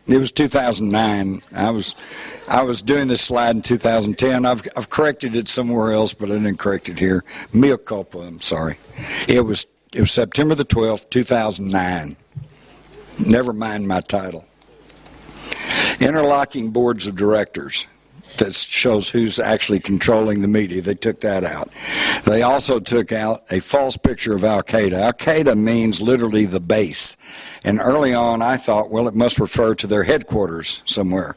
Speaker 2: It was 2009. I was doing this slide in 2010. I've corrected it somewhere else, but I didn't correct it here. Mea culpa, I'm sorry. It was September the 12th, 2009. Never mind my title. Interlocking boards of directors. That shows who's actually controlling the media. They took that out. They also took out a false picture of Al-Qaeda. Al-Qaeda means literally the base. And early on I thought, well, it must refer to their headquarters somewhere.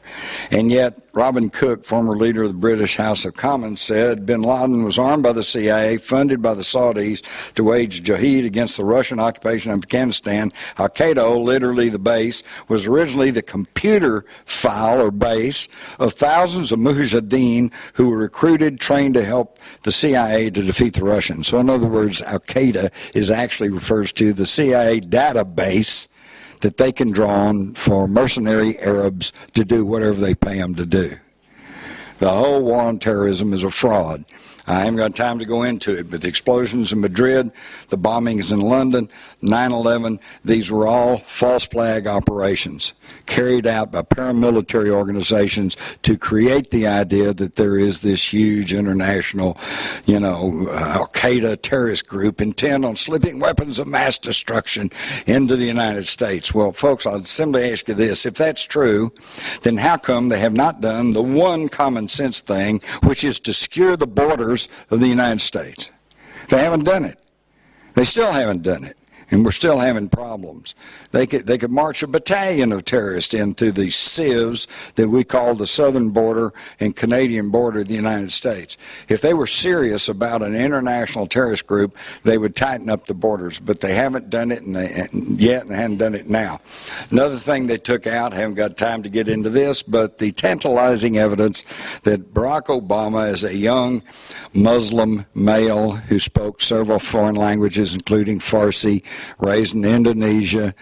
Speaker 2: And yet Robin Cook, former leader of the British House of Commons, said bin Laden was armed by the CIA, funded by the Saudis to wage jihad against the Russian occupation of Afghanistan. Al-Qaeda, literally the base, was originally the computer file or base of thousands of mujahideen who were recruited, trained to help the CIA to defeat the Russians. So in other words, Al-Qaeda actually refers to the CIA database that they can draw on for mercenary Arabs to do whatever they pay them to do. The whole war on terrorism is a fraud. I haven't got time to go into it, but the explosions in Madrid, the bombings in London, 9/11, these were all false flag operations carried out by paramilitary organizations to create the idea that there is this huge international, Al-Qaeda terrorist group intent on slipping weapons of mass destruction into the United States. Well, folks, I'll simply ask you this. If that's true, then how come they have not done the one common sense thing, which is to secure the borders of the United States? They haven't done it. They still haven't done it. And we're still having problems. They could march a battalion of terrorists in through these sieves that we call the southern border and Canadian border of the United States. If they were serious about an international terrorist group, they would tighten up the borders. But they haven't done it yet, and they haven't done it now. Another thing they took out, I haven't got time to get into this, but the tantalizing evidence that Barack Obama is a young Muslim male who spoke several foreign languages, including Farsi, raised in Indonesia.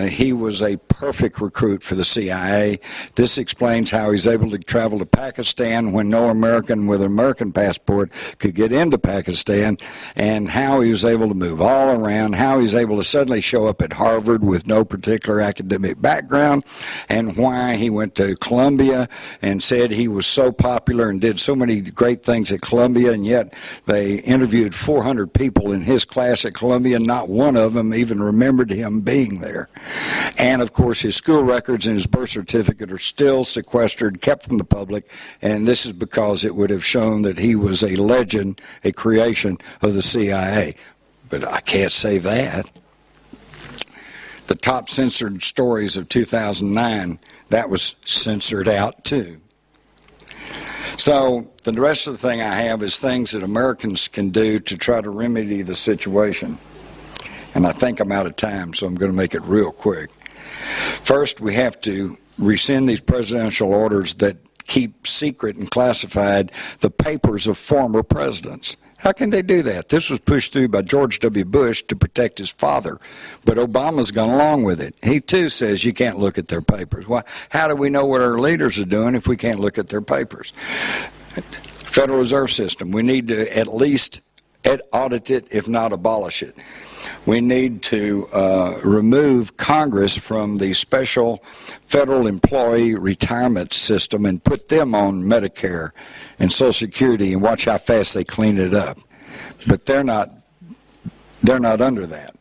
Speaker 2: He was a perfect recruit for the CIA. This explains how he's able to travel to Pakistan when no American with an American passport could get into Pakistan, and how he was able to move all around, how he was able to suddenly show up at Harvard with no particular academic background, and why he went to Columbia and said he was so popular and did so many great things at Columbia, and yet they interviewed 400 people in his class at Columbia. Not one of them even remembered him being there. And of course his school records and his birth certificate are still sequestered, kept from the public, and this is because it would have shown that he was a legend, a creation of the CIA. But I can't say that. The top censored stories of 2009, that was censored out too. So the rest of the thing I have is things that Americans can do to try to remedy the situation. And I think I'm out of time, so I'm going to make it real quick. First, we have to rescind these presidential orders that keep secret and classified the papers of former presidents. How can they do that? This was pushed through by George W. Bush to protect his father, but Obama's gone along with it. He, too, says you can't look at their papers. Well, how do we know what our leaders are doing if we can't look at their papers? Federal Reserve System, we need to at least audit it, if not abolish it. We need to remove Congress from the special federal employee retirement system and put them on Medicare and Social Security, and watch how fast they clean it up. But they're not under that.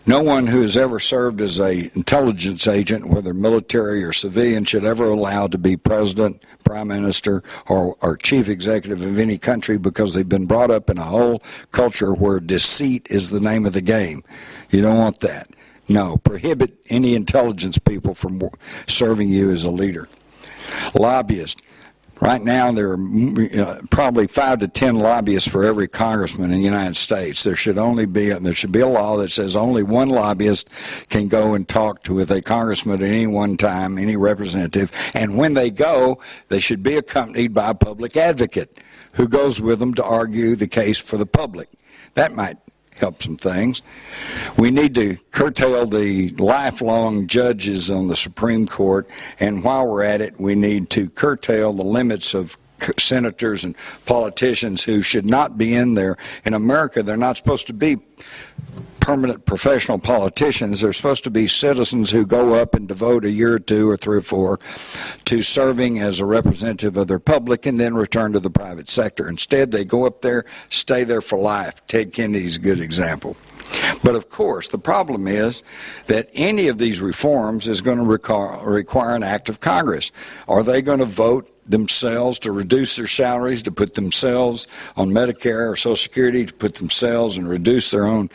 Speaker 2: No one who has ever served as an intelligence agent, whether military or civilian, should ever allow to be president, prime minister, or chief executive of any country, because they've been brought up in a whole culture where deceit is the name of the game. You don't want that. No, prohibit any intelligence people from serving you as a leader. Lobbyists. Right now, there are probably 5 to 10 lobbyists for every congressman in the United States. There should be a law that says only one lobbyist can go and talk with a congressman at any one time, any representative, and when they go, they should be accompanied by a public advocate who goes with them to argue the case for the public. That might help some things. We need to curtail the lifelong judges on the Supreme Court, and while we're at it, we need to curtail the limits of senators and politicians who should not be in there. In America, they're not supposed to be permanent professional politicians. They're supposed to be citizens who go up and devote a year or 2 or 3 or 4 to serving as a representative of their public and then return to the private sector. Instead, they go up there, stay there for life. Ted Kennedy's a good example. But of course, the problem is that any of these reforms is going to require an act of Congress. Are they going to vote themselves to reduce their salaries, to put themselves on Medicare or Social Security, to put themselves and reduce their own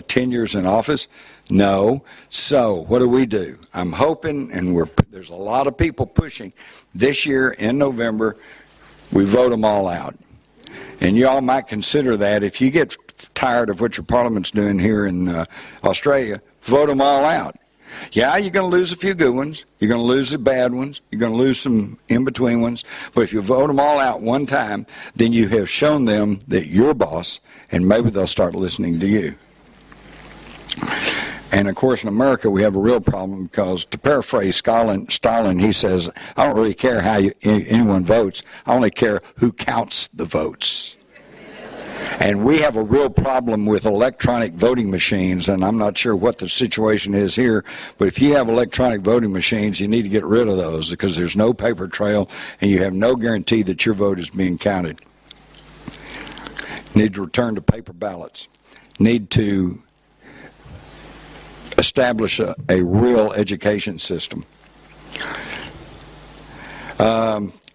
Speaker 2: tenures in office? No. So what do? I'm hoping, and there's a lot of people pushing, this year in November, we vote them all out. And you all might consider that if you get tired of what your parliament's doing here in Australia, vote them all out. Yeah, you're going to lose a few good ones. You're going to lose the bad ones. You're going to lose some in-between ones. But if you vote them all out one time, then you have shown them that you're boss, and maybe they'll start listening to you. And, of course, in America, we have a real problem because, to paraphrase Stalin, he says, I don't really care how anyone votes. I only care who counts the votes. And we have a real problem with electronic voting machines, and I'm not sure what the situation is here, but if you have electronic voting machines, you need to get rid of those because there's no paper trail and you have no guarantee that your vote is being counted. Need to return to paper ballots. Need to establish a real education system.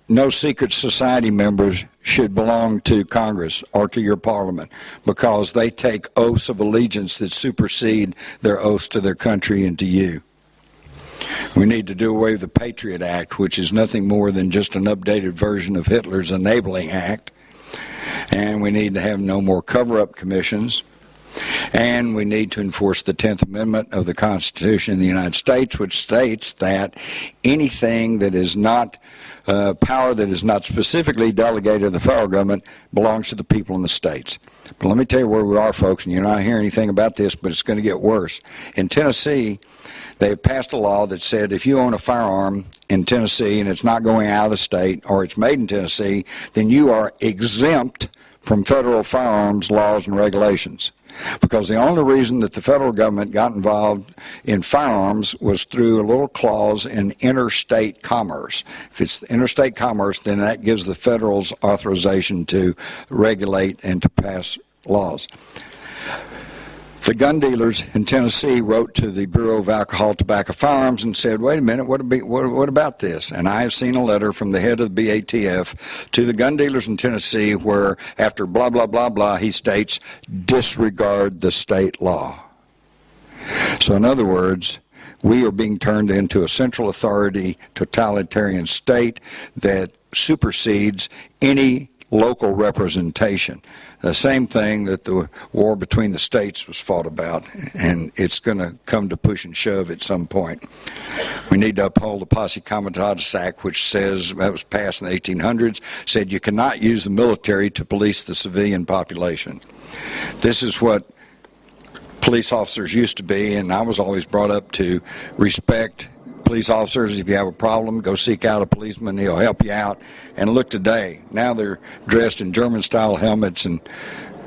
Speaker 2: No secret society members should belong to Congress or to your parliament because they take oaths of allegiance that supersede their oaths to their country and to you. We need to do away with the Patriot Act, which is nothing more than just an updated version of Hitler's Enabling Act. And we need to have no more cover-up commissions. And we need to enforce the 10th Amendment of the Constitution of the United States, which states that anything that is not power that is not specifically delegated to the federal government belongs to the people in the states. But let me tell you where we are, folks, and you're not hearing anything about this, but it's going to get worse. In Tennessee, they have passed a law that said if you own a firearm in Tennessee and it's not going out of the state or it's made in Tennessee, then you are exempt from federal firearms laws and regulations. Because the only reason that the federal government got involved in firearms was through a little clause in interstate commerce. If it's interstate commerce, then that gives the federals authorization to regulate and to pass laws. The gun dealers in Tennessee wrote to the Bureau of Alcohol, Tobacco, Firearms and said, wait a minute, what about this? And I have seen a letter from the head of the BATF to the gun dealers in Tennessee where, after blah, blah, blah, blah, he states, disregard the state law. So in other words, we are being turned into a central authority totalitarian state that supersedes any local representation. The same thing that the war between the states was fought about, and it's going to come to push and shove at some point. We need to uphold the Posse Comitatus Act, which says, that was passed in the 1800s, said you cannot use the military to police the civilian population. This is what police officers used to be, and I was always brought up to respect police officers. If you have a problem, go seek out a policeman. He'll help you out. And look today. Now they're dressed in German-style helmets and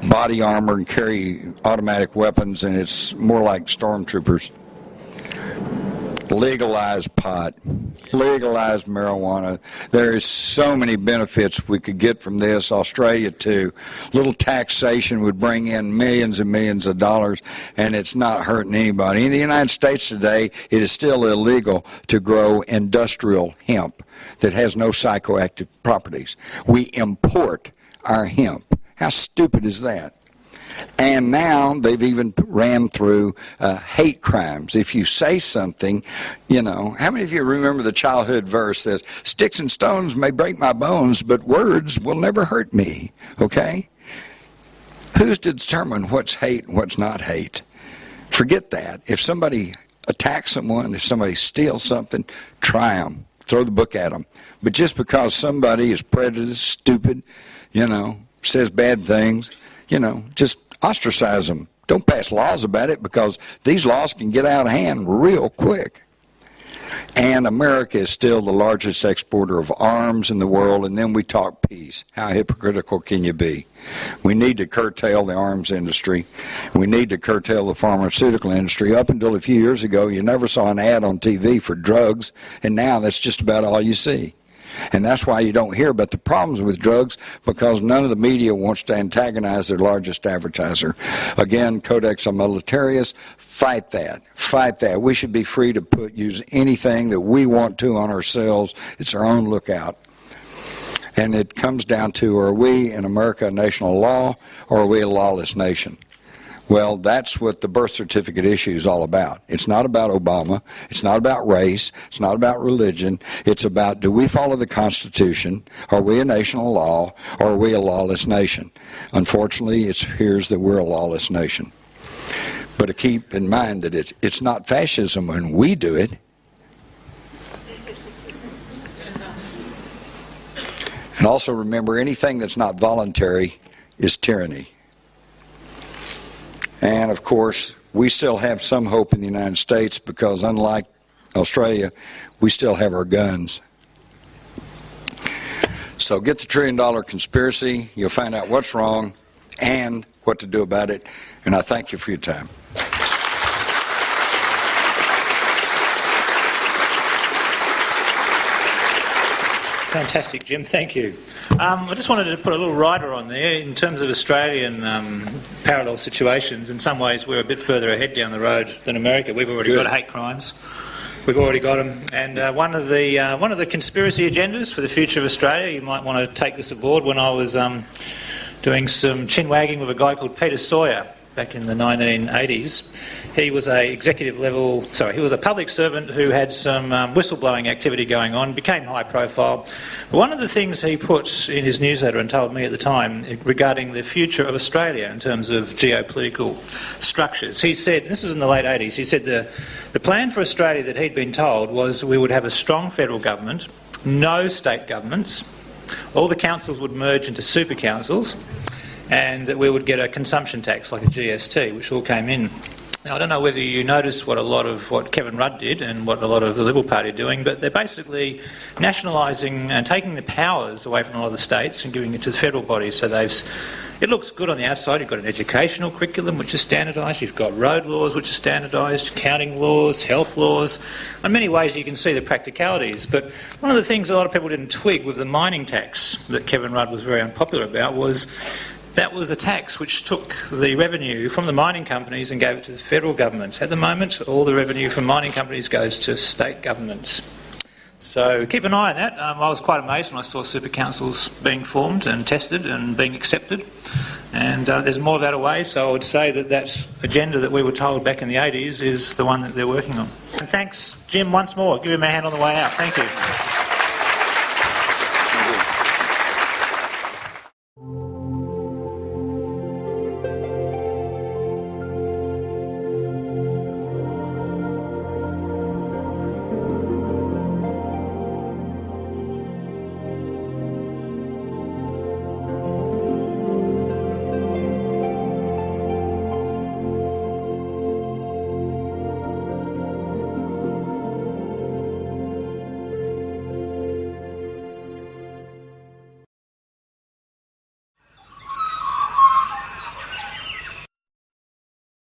Speaker 2: body armor and carry automatic weapons, and it's more like stormtroopers. Legalize pot. Legalize marijuana. There is so many benefits we could get from this. Australia, too. Little taxation would bring in millions and millions of dollars, and it's not hurting anybody. In the United States today, it is still illegal to grow industrial hemp that has no psychoactive properties. We import our hemp. How stupid is that? And now they've even ran through hate crimes. If you say something, you know, how many of you remember the childhood verse that sticks and stones may break my bones, but words will never hurt me, okay? Who's to determine what's hate and what's not hate? Forget that. If somebody attacks someone, if somebody steals something, try them. Throw the book at them. But just because somebody is prejudiced, stupid, you know, says bad things, you know, just ostracize them. Don't pass laws about it, because these laws can get out of hand real quick. And America is still the largest exporter of arms in the world, and then we talk peace. How hypocritical can you be? We need to curtail the arms industry. We need to curtail the pharmaceutical industry. Up until a few years ago, you never saw an ad on TV for drugs, and now that's just about all you see. And that's why you don't hear about the problems with drugs, because none of the media wants to antagonize their largest advertiser. Again, Codex Militaris, fight that. Fight that. We should be free to use anything that we want to on ourselves. It's our own lookout. And it comes down to, are we in America a nation of law, or are we a lawless nation? Well, that's what the birth certificate issue is all about. It's not about Obama. It's not about race. It's not about religion. It's about, do we follow the Constitution? Are we a nation of law, or are we a lawless nation? Unfortunately, it appears that we're a lawless nation. But to keep in mind that it's not fascism when we do it. And also remember, anything that's not voluntary is tyranny. And, of course, we still have some hope in the United States, because unlike Australia, we still have our guns. So get the $1 trillion conspiracy. You'll find out what's wrong and what to do about it. And I thank you for your time.
Speaker 1: Fantastic, Jim. Thank you. I just wanted to put a little rider on there in terms of Australian parallel situations. In some ways, we're a bit further ahead down the road than America. We've already got hate crimes. We've already got them. And one of the conspiracy agendas for the future of Australia, you might want to take this aboard. When I was doing some chin wagging with a guy called Peter Sawyer back in the 1980s, he was he was a public servant who had some whistleblowing activity going on, became high profile. One of the things he put in his newsletter and told me at the time regarding the future of Australia in terms of geopolitical structures, he said, this was in the late 80s, he said the plan for Australia that he'd been told was we would have a strong federal government, no state governments, all the councils would merge into super councils, and that we would get a consumption tax like a GST, which all came in. Now, I don't know whether you noticed what Kevin Rudd did and what a lot of the Liberal Party are doing, but they're basically nationalising and taking the powers away from a lot of the states and giving it to the federal bodies. So it looks good on the outside. You've got an educational curriculum which is standardised. You've got road laws which are standardised, accounting laws, health laws. In many ways you can see the practicalities. But one of the things a lot of people didn't twig with the mining tax that Kevin Rudd was very unpopular about was that was a tax which took the revenue from the mining companies and gave it to the federal government. At the moment, all the revenue from mining companies goes to state governments. So keep an eye on that. I was quite amazed when I saw super councils being formed and tested and being accepted. And there's more of that away, so I would say that agenda that we were told back in the 80s is the one that they're working on. And thanks, Jim, once more. Give him a hand on the way out. Thank you.